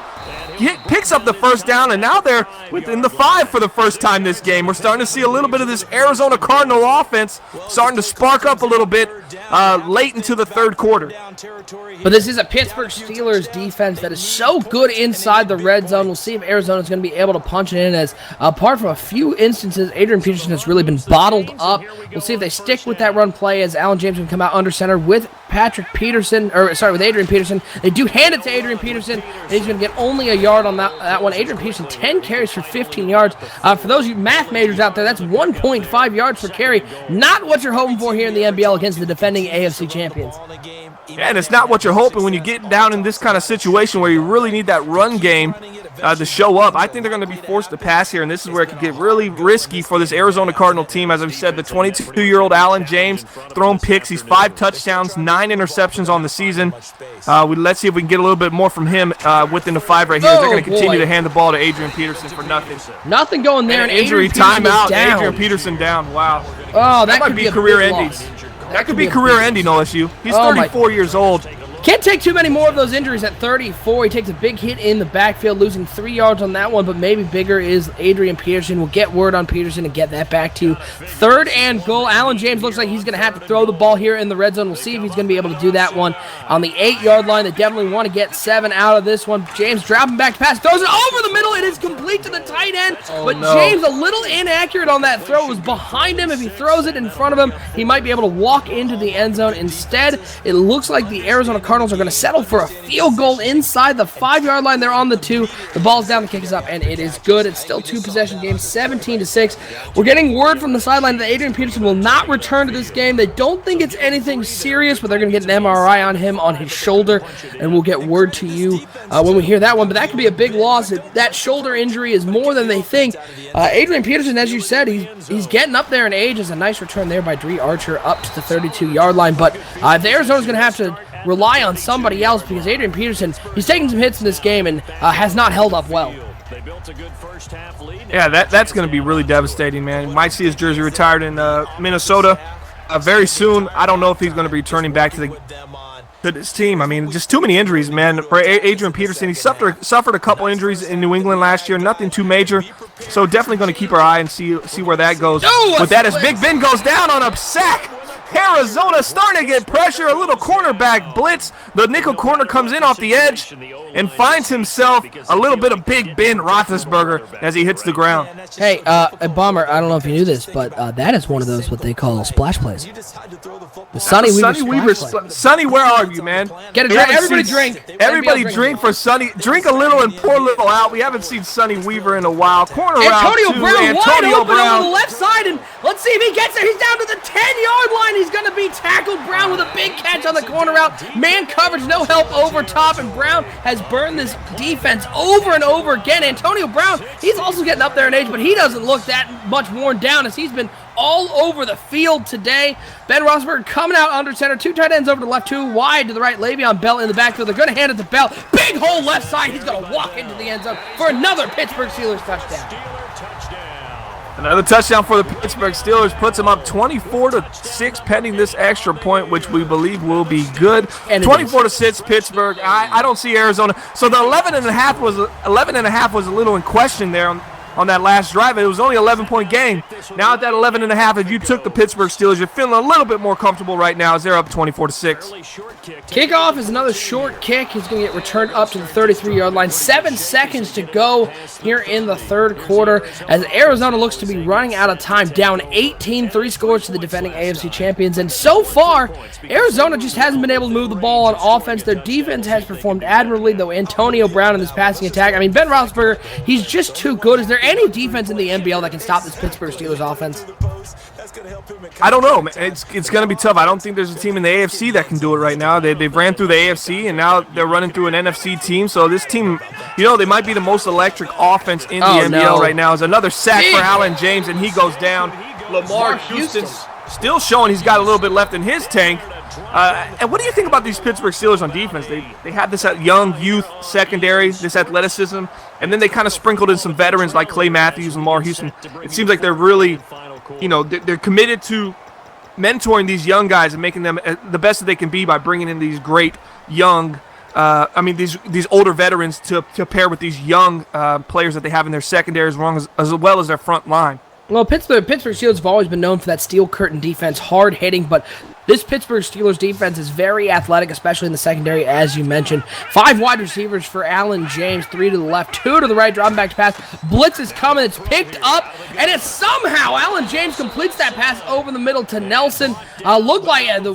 picks up the 1st down, and now they're within the 5 for the first time this game. We're starting to see a little bit of this Arizona Cardinal offense starting to spark up a little bit late into the 3rd quarter. But this is a Pittsburgh Steelers defense that is so good inside the red zone. We'll see if Arizona's going to be able to punch it in, as apart from a few instances, Adrian Peterson has really been bottled up. We'll see if they stick with that run play, as Alan James can come out under center with with Adrian Peterson. They do hand it to Adrian Peterson, and he's going to get only a yard on that one. Adrian Peterson, 10 carries for 15 yards. For those of you math majors out there, that's 1.5 yards per carry. Not what you're hoping for here in the NBL against the defending AFC champions. Yeah, and it's not what you're hoping when you get down in this kind of situation where you really need that run game to show up. I think they're going to be forced to pass here, and this is where it could get really risky for this Arizona Cardinal team. As I've said, the 22-year-old Alan James throwing picks. He's 5 touchdowns, 9 interceptions on the season. Let's see if we can get a little bit more from him within the 5 right here. They're going to continue to hand the ball to Adrian Peterson for nothing. Nothing going there. And an injury timeout. Adrian Peterson down. Wow. Oh, that might be career ending. That could be career ending, OSU. He's 34 years old. Can't take too many more of those injuries at 34. He takes a big hit in the backfield, losing 3 yards on that one, but maybe bigger is Adrian Peterson. We'll get word on Peterson and get that back to 3rd and goal. Allen James looks like he's going to have to throw the ball here in the red zone. We'll see if he's going to be able to do that one on the 8-yard line. They definitely want to get 7 out of this one. James dropping back to pass, throws it over the middle. It is complete to the tight end, but James a little inaccurate on that throw. It was behind him. If he throws it in front of him, he might be able to walk into the end zone. Instead, it looks like the Arizona Cardinals are going to settle for a field goal inside the 5-yard line. They're on the 2. The ball's down, the kick is up, and it is good. It's still 2-possession game, 17-6. We're getting word from the sideline that Adrian Peterson will not return to this game. They don't think it's anything serious, but they're going to get an MRI on him on his shoulder, and we'll get word to you when we hear that one. But that could be a big loss. That shoulder injury is more than they think. Adrian Peterson, as you said, he's getting up there in age. Is a nice return there by Dree Archer up to the 32-yard line, but the Arizona's going to have to rely on somebody else because Adrian Peterson, he's taking some hits in this game and has not held up well. Yeah, that's going to be really devastating, man. You might see his jersey retired in Minnesota very soon. I don't know if he's going to be returning back to this team. I mean, just too many injuries, man. For Adrian Peterson, he suffered a couple injuries in New England last year, nothing too major. So definitely going to keep our eye and see where that goes. With that, as Big Ben goes down on a sack. Arizona starting to get pressure, a little cornerback blitz. The nickel corner comes in off the edge and finds himself a little bit of Big Ben Roethlisberger as he hits the ground. Hey, Bomber, I don't know if you knew this, but that is one of those what they call splash plays. The Sonny Weaver splash play. Sonny, where are you, man? Get a drink. Everybody drink. Everybody drink for Sonny. Drink a little and pour a little out. We haven't seen Sonny Weaver in a while. Corner Antonio route 2. Brown wide open Brown. on the left side, and let's see if he gets there. He's down to the 10-yard line. He's going to be tackled. Brown with a big catch on the corner route. Man coverage, no help over top, and Brown has burned this defense over and over again. Antonio Brown, he's also getting up there in age, but he doesn't look that much worn down as he's been all over the field today. Ben Roethlisberger coming out under center. 2 tight ends over to the left, 2 wide to the right. Le'Veon Bell in the backfield. They're going to hand it to Bell. Big hole left side. He's going to walk into the end zone for another Pittsburgh Steelers touchdown. Another touchdown for the Pittsburgh Steelers puts them up 24-6 pending this extra point, which we believe will be good. 24-6 Pittsburgh. I don't see Arizona. So the 11.5 was a little in question there on that last drive. It was only an 11-point game. Now at that 11.5, if you took the Pittsburgh Steelers, you're feeling a little bit more comfortable right now as they're up 24-6. Kickoff is another short kick. He's going to get returned up to the 33-yard line. 7 seconds to go here in the third quarter as Arizona looks to be running out of time, down 18, 3 scores to the defending AFC champions. And so far, Arizona just hasn't been able to move the ball on offense. Their defense has performed admirably, though Antonio Brown in this passing attack. I mean, Ben Roethlisberger, he's just too good. Is there any defense in the NBL that can stop this Pittsburgh Steelers offense? I don't know, man. It's going to be tough. I don't think there's a team in the AFC that can do it right now. They've ran through the AFC, and now they're running through an NFC team. So this team, they might be the most electric offense in the NBL right now. Is another sack for Allen James, and he goes down. Lamar Houston still showing he's got a little bit left in his tank. And what do you think about these Pittsburgh Steelers on defense? They have this young youth secondary, this athleticism, and then they kind of sprinkled in some veterans like Clay Matthews and Lamar Houston. It seems like they're really, they're committed to mentoring these young guys and making them the best that they can be by bringing in these great young, these older veterans to pair with these young players that they have in their secondary as well as their front line. Well, Pittsburgh Steelers have always been known for that steel curtain defense, hard hitting, but this Pittsburgh Steelers defense is very athletic, especially in the secondary, as you mentioned. 5 wide receivers for Allen James, 3 to the left, 2 to the right, dropping back to pass. Blitz is coming, it's picked up, and it's somehow Allen James completes that pass over the middle to Nelson. Looked like the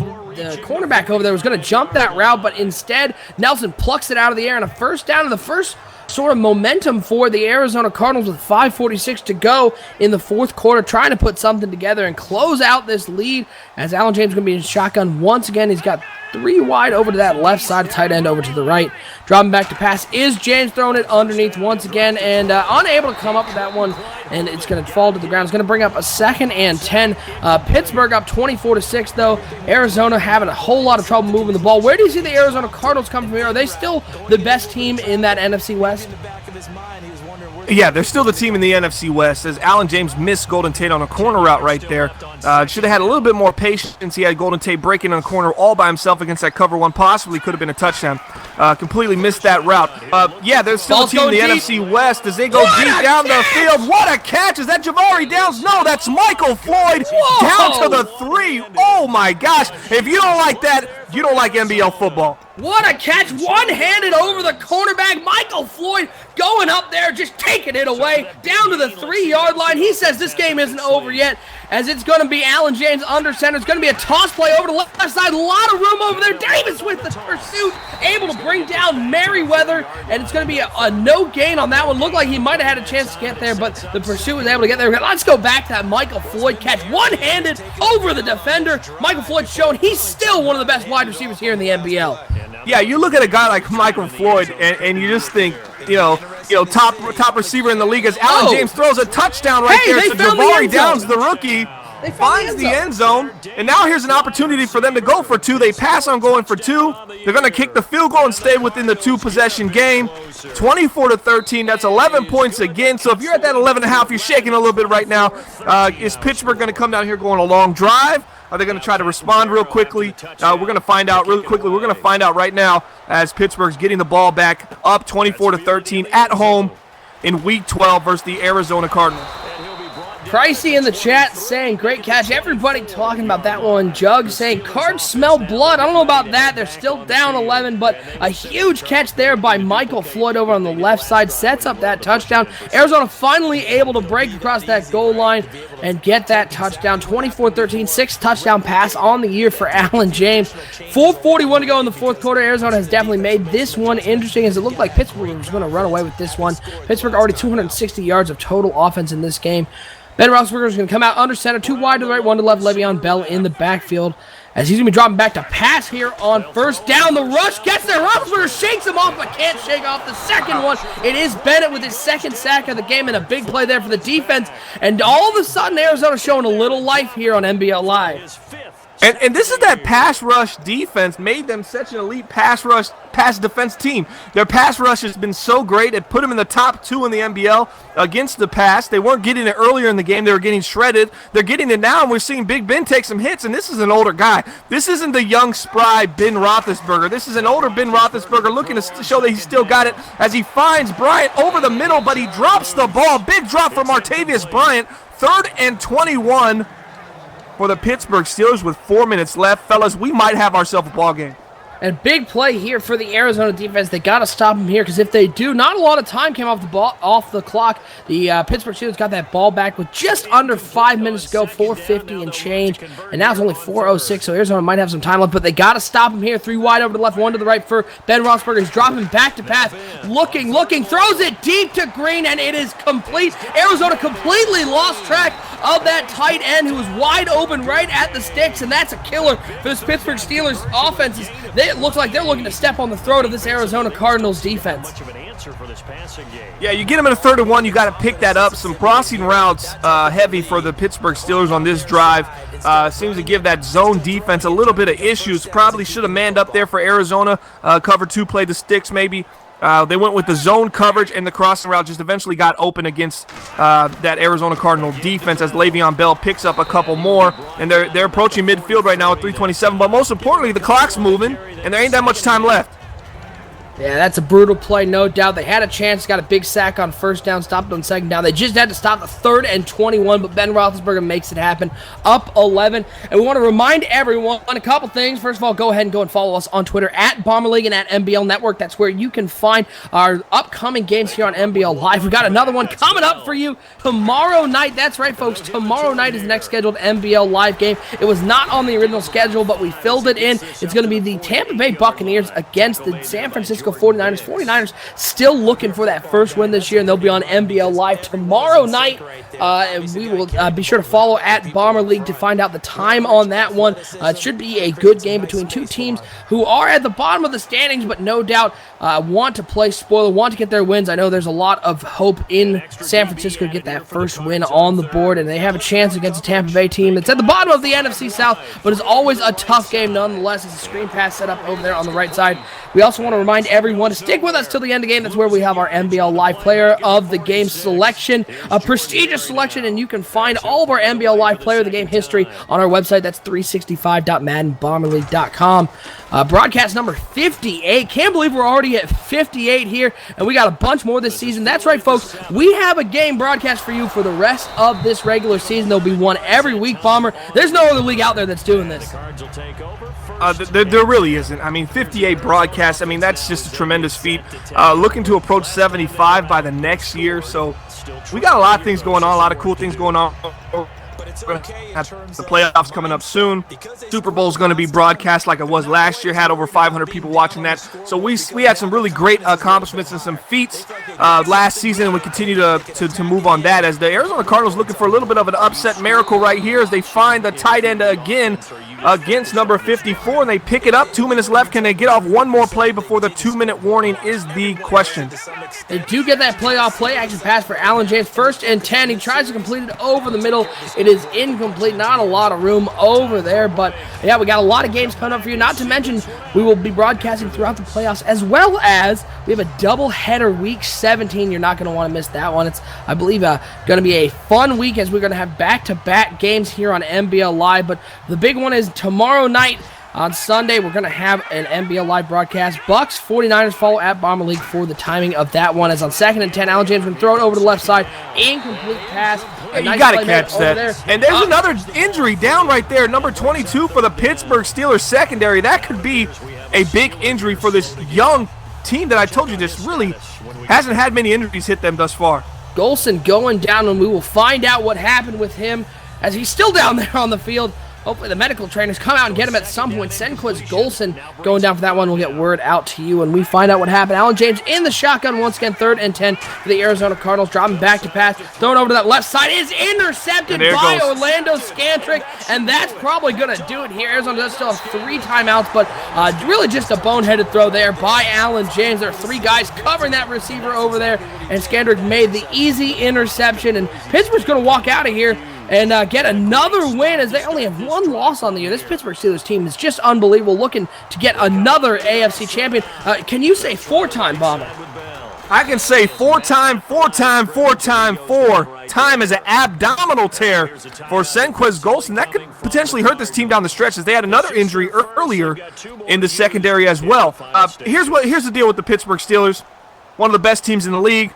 cornerback over there was going to jump that route, but instead Nelson plucks it out of the air, and a first down in the first sort of momentum for the Arizona Cardinals with 5:46 to go in the fourth quarter, trying to put something together and close out this lead as Allen James is going to be in shotgun once again. He's got 3 wide over to that left side, tight end over to the right. Dropping back to pass is James, throwing it underneath once again and unable to come up with that one, and it's going to fall to the ground. It's going to bring up a 2nd and 10. Pittsburgh up 24-6 though. Arizona having a whole lot of trouble moving the ball. Where do you see the Arizona Cardinals come from here? Are they still the best team in that NFC West? Yeah, they're still the team in the NFC West, as Allen James missed Golden Tate on a corner route right there. Should have had a little bit more patience. He had Golden Tate breaking on a corner all by himself against that cover one. Possibly could have been a touchdown. Completely missed that route. Yeah, there's still a team in the NFC West as they go deep down the field. What a catch! Is that Javari Downs? No, that's Michael Floyd down to the 3. Oh my gosh! If you don't like that, you don't like NBL football. What a catch, one-handed over the cornerback. Michael Floyd going up there, just taking it away, down to the 3-yard line. He says this game isn't over yet, as it's going to be Allen James under center. It's going to be a toss play over the left side. A lot of room over there. Davis with the pursuit, able to bring down Merriweather, and it's going to be a no gain on that one. Looked like he might have had a chance to get there, but the pursuit was able to get there. Let's go back to that Michael Floyd catch. One-handed over the defender. Michael Floyd showing he's still one of the best wide receivers here in the NBL. Yeah, you look at a guy like Michael Floyd, and you just think, top receiver in the league. As Allen James throws a touchdown right there to Javari Downs, the rookie, finds the end zone, and now here's an opportunity for them to go for 2. They pass on going for 2. They're going to kick the field goal and stay within the 2-possession game. 24-13. That's 11 points again. So if you're at that 11.5, you're shaking a little bit right now. Is Pittsburgh going to come down here going a long drive? Are they going to try to respond real quickly? We're going to find out really quickly. We're going to find out right now as Pittsburgh's getting the ball back up 24-13 at home in Week 12 versus the Arizona Cardinals. Pricey in the chat saying, great catch. Everybody talking about that one. Jug saying, Cards smell blood. I don't know about that. They're still down 11, but a huge catch there by Michael Floyd over on the left side. Sets up that touchdown. Arizona finally able to break across that goal line and get that touchdown. 24-13, 6th touchdown pass on the year for Allen James. 4:41 to go in the fourth quarter. Arizona has definitely made this one interesting, as it looked like Pittsburgh was going to run away with this one. Pittsburgh already 260 yards of total offense in this game. Ben Roethlisberger is going to come out under center, 2 wide to the right, 1 to the left. Le'Veon Bell in the backfield as he's going to be dropping back to pass here on first down. The rush gets there. Roethlisberger shakes him off, but can't shake off the second one. It is Bennett with his 2nd sack of the game, and a big play there for the defense. And all of a sudden, Arizona showing a little life here on NBL Live. And this is that pass rush defense made them such an elite pass defense team. Their pass rush has been so great. It put them in the top 2 in the NBL against the pass. They weren't getting it earlier in the game. They were getting shredded. They're getting it now, and we're seeing Big Ben take some hits, and this is an older guy. This isn't the young, spry Ben Roethlisberger. This is an older Ben Roethlisberger looking to show that he's still got it as he finds Bryant over the middle, but he drops the ball. Big drop from Martavius Bryant. 3rd and 21. For the Pittsburgh Steelers with 4 minutes left. Fellas, we might have ourselves a ball game. And big play here for the Arizona defense. They got to stop them here, because if they do, not a lot of time came off the clock. The Pittsburgh Steelers got that ball back with just under 5 minutes to go, 4:50 and change. And now it's only 4:06, so Arizona might have some time left, but they got to stop him here. 3 wide over to the left, 1 to the right for Ben Roethlisberger. He's dropping back to pass, looking, throws it deep to Green, and it is complete. Arizona completely lost track of that tight end who was wide open right at the sticks, and that's a killer for this Pittsburgh Steelers offenses. It looks like they're looking to step on the throat of this Arizona Cardinals defense. Yeah, you get them in a 3rd and 1, you got to pick that up. Some crossing routes heavy for the Pittsburgh Steelers on this drive. Seems to give that zone defense a little bit of issues. Probably should have manned up there for Arizona. Cover 2, play the sticks maybe. They went with the zone coverage, and the crossing route just eventually got open against that Arizona Cardinal defense as Le'Veon Bell picks up a couple more. And they're approaching midfield right now at 3:27. But most importantly, the clock's moving, and there ain't that much time left. Yeah, that's a brutal play, no doubt. They had a chance, got a big sack on first down, stopped on second down. They just had to stop the 3rd and 21, but Ben Roethlisberger makes it happen, up 11. And we want to remind everyone a couple things. First of all, go ahead and follow us on Twitter at Bomber League and at NBL Network. That's where you can find our upcoming games here on NBL Live. We got another one coming up for you tomorrow night. That's right, folks. Tomorrow night is the next scheduled NBL Live game. It was not on the original schedule, but we filled it in. It's going to be the Tampa Bay Buccaneers against the San Francisco 49ers. 49ers still looking for that first win this year, and they'll be on NBL Live tomorrow night. And we will be sure to follow at Bomber League to find out the time on that one. It should be a good game between two teams who are at the bottom of the standings, but no doubt want to play spoiler, want to get their wins. I know there's a lot of hope in San Francisco to get that first win on the board, and they have a chance against a Tampa Bay team that's at the bottom of the NFC South, but it's always a tough game nonetheless. It's a screen pass set up over there on the right side. We also want to remind everyone everyone to stick with us till the end of the game. That's where we have our NBL Live Player of the Game selection, a prestigious selection, and you can find all of our NBL Live Player of the Game history on our website. That's 365.maddenbomberleague.com. Broadcast number 58. Can't believe we're already at 58 here, and we got a bunch more this season. That's right, folks. We have a game broadcast for you for the rest of this regular season. There'll be one every week, Bomber. There's no other league out there that's doing this. There really isn't. I mean, 58 broadcasts. I mean, that's just a tremendous feat. Looking to approach 75 by the next year. So we got a lot of things going on, a lot of cool things going on. We're going to have the playoffs coming up soon. Super Bowl is going to be broadcast like it was last year. Had over 500 people watching that. So we had some really great accomplishments and some feats last season, and we continue to move on that as the Arizona Cardinals looking for a little bit of an upset miracle right here as they find the tight end again against number 54, and they pick it up. 2 minutes left. Can they get off one more play before the 2-minute warning is the question. They do get that playoff play action pass for Allen James. 1st and 10. He tries to complete it over the middle. It is incomplete. Not a lot of room over there, but yeah, we got a lot of games coming up for you. Not to mention, we will be broadcasting throughout the playoffs, as well as we have a double-header week 17. You're not going to want to miss that one. It's, I believe, going to be a fun week as we're going to have back-to-back games here on NBL Live, but the big one is tomorrow night. On Sunday, we're going to have an NBL Live broadcast. Bucks 49ers follow at Bomber League for the timing of that one. As on 2nd and 10, Allen James going to throw it over to the left side. Incomplete pass. You got to catch that. And there's another injury down right there. Number 22 for the Pittsburgh Steelers secondary. That could be a big injury for this young team that I told you just really hasn't had many injuries hit them thus far. Golson going down, and we will find out what happened with him as he's still down there on the field. Hopefully the medical trainers come out and get him at some point. Senquez Golson going down for that one. We'll get word out to you when we find out what happened. Allen James in the shotgun once again. 3rd and 10 for the Arizona Cardinals. Dropping back to pass. Throwing over to that left side. Is intercepted by Orlando Scantrick. And that's probably going to do it here. Arizona does still have 3 timeouts, but really just a boneheaded throw there by Allen James. There are 3 guys covering that receiver over there. And Scantrick made the easy interception. And Pittsburgh's going to walk out of here and get another win as they only have 1 loss on the year. This Pittsburgh Steelers team is just unbelievable, looking to get another AFC champion. Can you say 4-time, Bomber? I can say 4-time, 4-time, 4-time, 4. Time is an abdominal tear for Senquez Golson. That could potentially hurt this team down the stretch as they had another injury earlier in the secondary as well. Here's the deal with the Pittsburgh Steelers. One of the best teams in the league.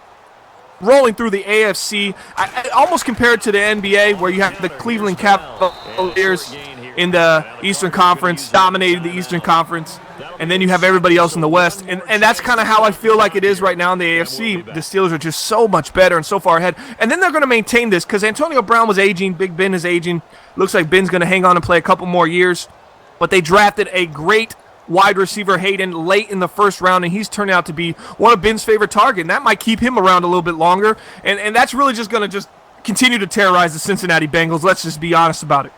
Rolling through the AFC. I almost compare it to the NBA where you have the Cleveland Cavaliers in the Eastern Conference, dominated the Eastern Conference, and then you have everybody else in the West. And that's kind of how I feel like it is right now in the AFC. The Steelers are just so much better and so far ahead. And then they're going to maintain this because Antonio Brown was aging. Big Ben is aging. Looks like Ben's going to hang on and play a couple more years. But they drafted a great wide receiver Hayden late in the 1st round, and he's turned out to be one of Ben's favorite target, and that might keep him around a little bit longer, and that's really just going to just continue to terrorize the Cincinnati Bengals. Let's just be honest about it.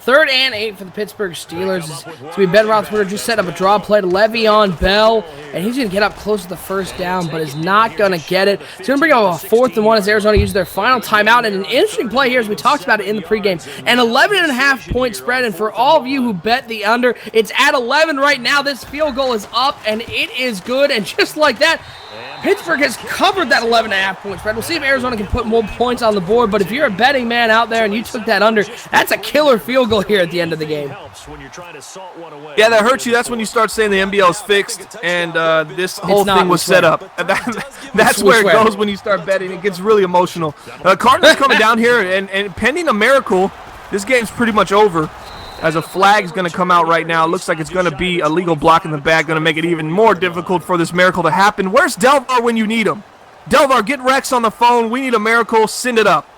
3rd and 8 for the Pittsburgh Steelers. It's going to be Ben Roethlisberger just setting up a draw play to Le'Veon Bell, and he's going to get up close to the 1st down, but is not going to get it. It's going to bring up a 4th and 1 as Arizona uses their final timeout, and an interesting play here as we talked about it in the pregame. An 11.5-point spread, and for all of you who bet the under, it's at 11 right now. This field goal is up, and it is good, and just like that, Pittsburgh has covered that 11.5-point spread. We'll see if Arizona can put more points on the board, but if you're a betting man out there and you took that under, that's a killer field goal here at the end of the game. Yeah, that hurts you. That's when you start saying the NBL is fixed and this whole thing was set up. That's where it goes when you start betting. It gets really emotional. Cardinals coming down here, and pending a miracle, this game's pretty much over. As a flag is going to come out right now. It looks like it's going to be a legal block in the back, going to make it even more difficult for this miracle to happen. Where's Delvar when you need him? Delvar, get Rex on the phone. We need a miracle. Send it up.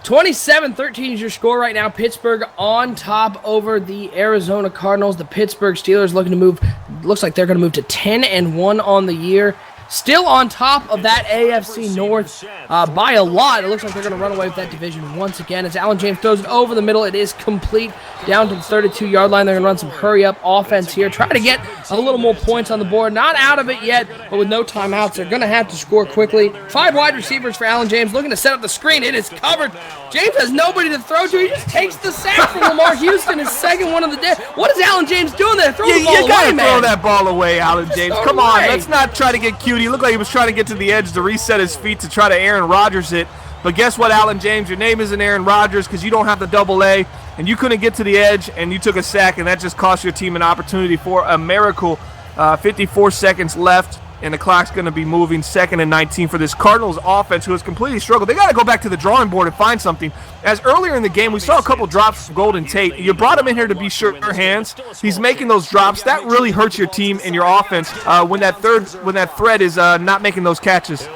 27-13 is your score right now. Pittsburgh on top over the Arizona Cardinals. The Pittsburgh Steelers looking to move. Looks like they're going to move to 10-1 on the year. still on top of that AFC North by a lot. It looks like they're going to run away with that division once again as Allen James throws it over the middle. It is complete down to the 32-yard line. They're going to run some hurry-up offense here, try to get a little more points on the board. Not out of it yet, but with no timeouts, they're going to have to score quickly. 5 wide receivers for Allen James, looking to set up the screen. It is covered. James has nobody to throw to. He just takes the sack from Lamar Houston, his second one of the day. What is Allen James doing there? Throw the ball away, You gotta man. throw that ball away, Allen James. Come on, let's not try to get cute. He looked like he was trying to get to the edge to reset his feet to try to Aaron Rodgers it. But guess what, Allen James? Your name isn't Aaron Rodgers because you don't have the double A, and you couldn't get to the edge, and you took a sack, and that just cost your team an opportunity for a miracle. 54 seconds left, and the clock's going to be moving. 2nd and 19 for this Cardinals offense, who has completely struggled. They got to go back to the drawing board and find something. As earlier in the game, we saw a couple drops from Golden Tate. You brought him in here to be sure hands. He's making those drops. That really hurts your team and your offense when that threat is not making those catches.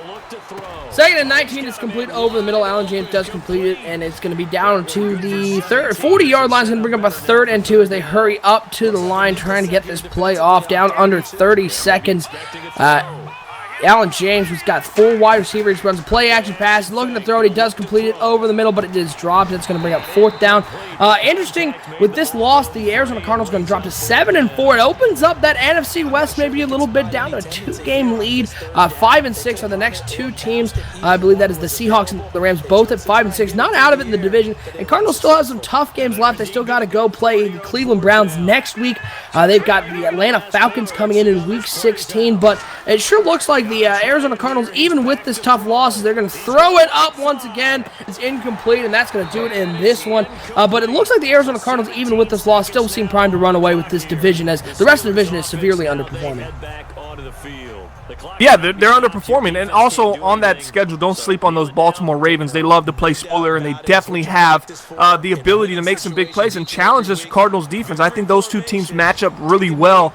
2nd and 19 is complete over the middle. Allen James does complete it, and it's going to be down to the 40-yard line. It's going to bring up a 3rd and 2 as they hurry up to the line, trying to get this play off. Down under 30 seconds. Allen James has got 4 wide receivers, runs a play-action pass, looking to throw it. He does complete it over the middle, but it is dropped. It's going to bring up 4th down. Interesting, with this loss, the Arizona Cardinals are going to drop to 7-4. It opens up that NFC West maybe a little bit down to a 2-game lead. 5-6 are the next 2 teams. I believe that is the Seahawks and the Rams, both at 5-6. Not out of it in the division. And Cardinals still have some tough games left. They still got to go play the Cleveland Browns next week. They've got the Atlanta Falcons coming in week 16, but it sure looks like the Arizona Cardinals, even with this tough loss, they're going to throw it up once again. It's incomplete, and that's going to do it in this one. But it looks like the Arizona Cardinals, even with this loss, still seem primed to run away with this division, as the rest of the division is severely underperforming. Yeah, they're underperforming. And also on that schedule, don't sleep on those Baltimore Ravens. They love to play spoiler, and they definitely have the ability to make some big plays and challenge this Cardinals defense. I think those 2 teams match up really well.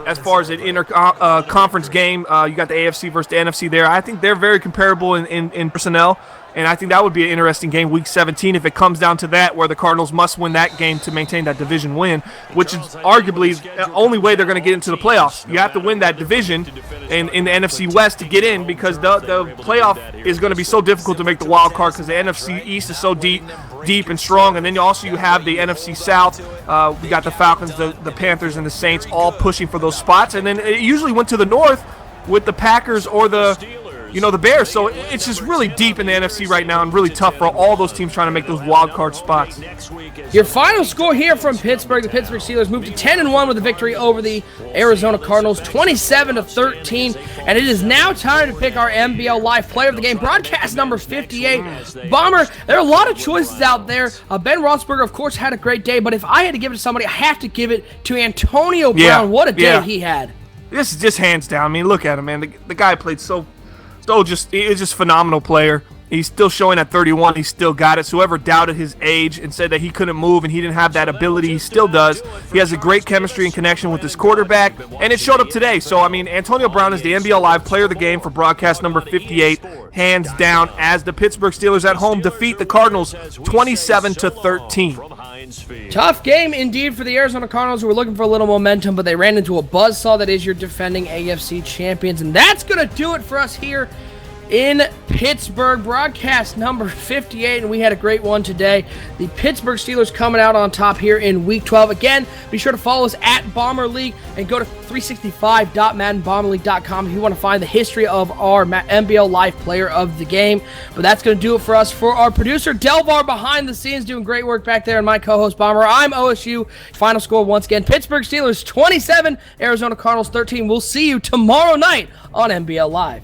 As far as an inter-conference game, you got the AFC versus the NFC there. I think they're very comparable in personnel, and I think that would be an interesting game week 17 if it comes down to that, where the Cardinals must win that game to maintain that division win, which is arguably the only way they're going to get into the playoffs. You have to win that division in the NFC West to get in, because the playoff is going to be so difficult to make the wild card because the NFC East is so deep and strong, and then you have the NFC South. We got the Falcons, the Panthers, and the Saints all pushing for those spots, and then it usually went to the North with the Packers or the Bears. So it's just really deep in the NFC right now, and really tough for all those teams trying to make those wild card spots. Your final score here from Pittsburgh: the Pittsburgh Steelers moved to 10-1 with a victory over the Arizona Cardinals, 27-13. And it is now time to pick our NBL Live Player of the Game, broadcast number 58. Bomber, there are a lot of choices out there. Ben Roethlisberger, of course, had a great day, but if I had to give it to somebody, I have to give it to Antonio Brown. What a day he had. This is just hands down. I mean, look at him, man. The guy played he is just a phenomenal player. He's still showing at 31. He still got it. So whoever doubted his age and said that he couldn't move and he didn't have that ability, he still does. He has a great chemistry and connection with his quarterback, and it showed up today. So, I mean, Antonio Brown is the NBL Live Player of the Game for broadcast number 58, hands down, as the Pittsburgh Steelers at home defeat the Cardinals 27-13. Tough game indeed for the Arizona Cardinals, who were looking for a little momentum, but they ran into a buzzsaw that is your defending AFC champions. And that's going to do it for us here in Pittsburgh, broadcast number 58, and we had a great one today. The Pittsburgh Steelers coming out on top here in Week 12. Again, be sure to follow us at Bomber League and go to 365.maddenbomberleague.com if you want to find the history of our NBL Live Player of the Game. But that's going to do it for us. For our producer, Delvar, behind the scenes, doing great work back there, and my co-host, Bomber, I'm OSU. Final score once again, Pittsburgh Steelers 27, Arizona Cardinals 13. We'll see you tomorrow night on NBL Live.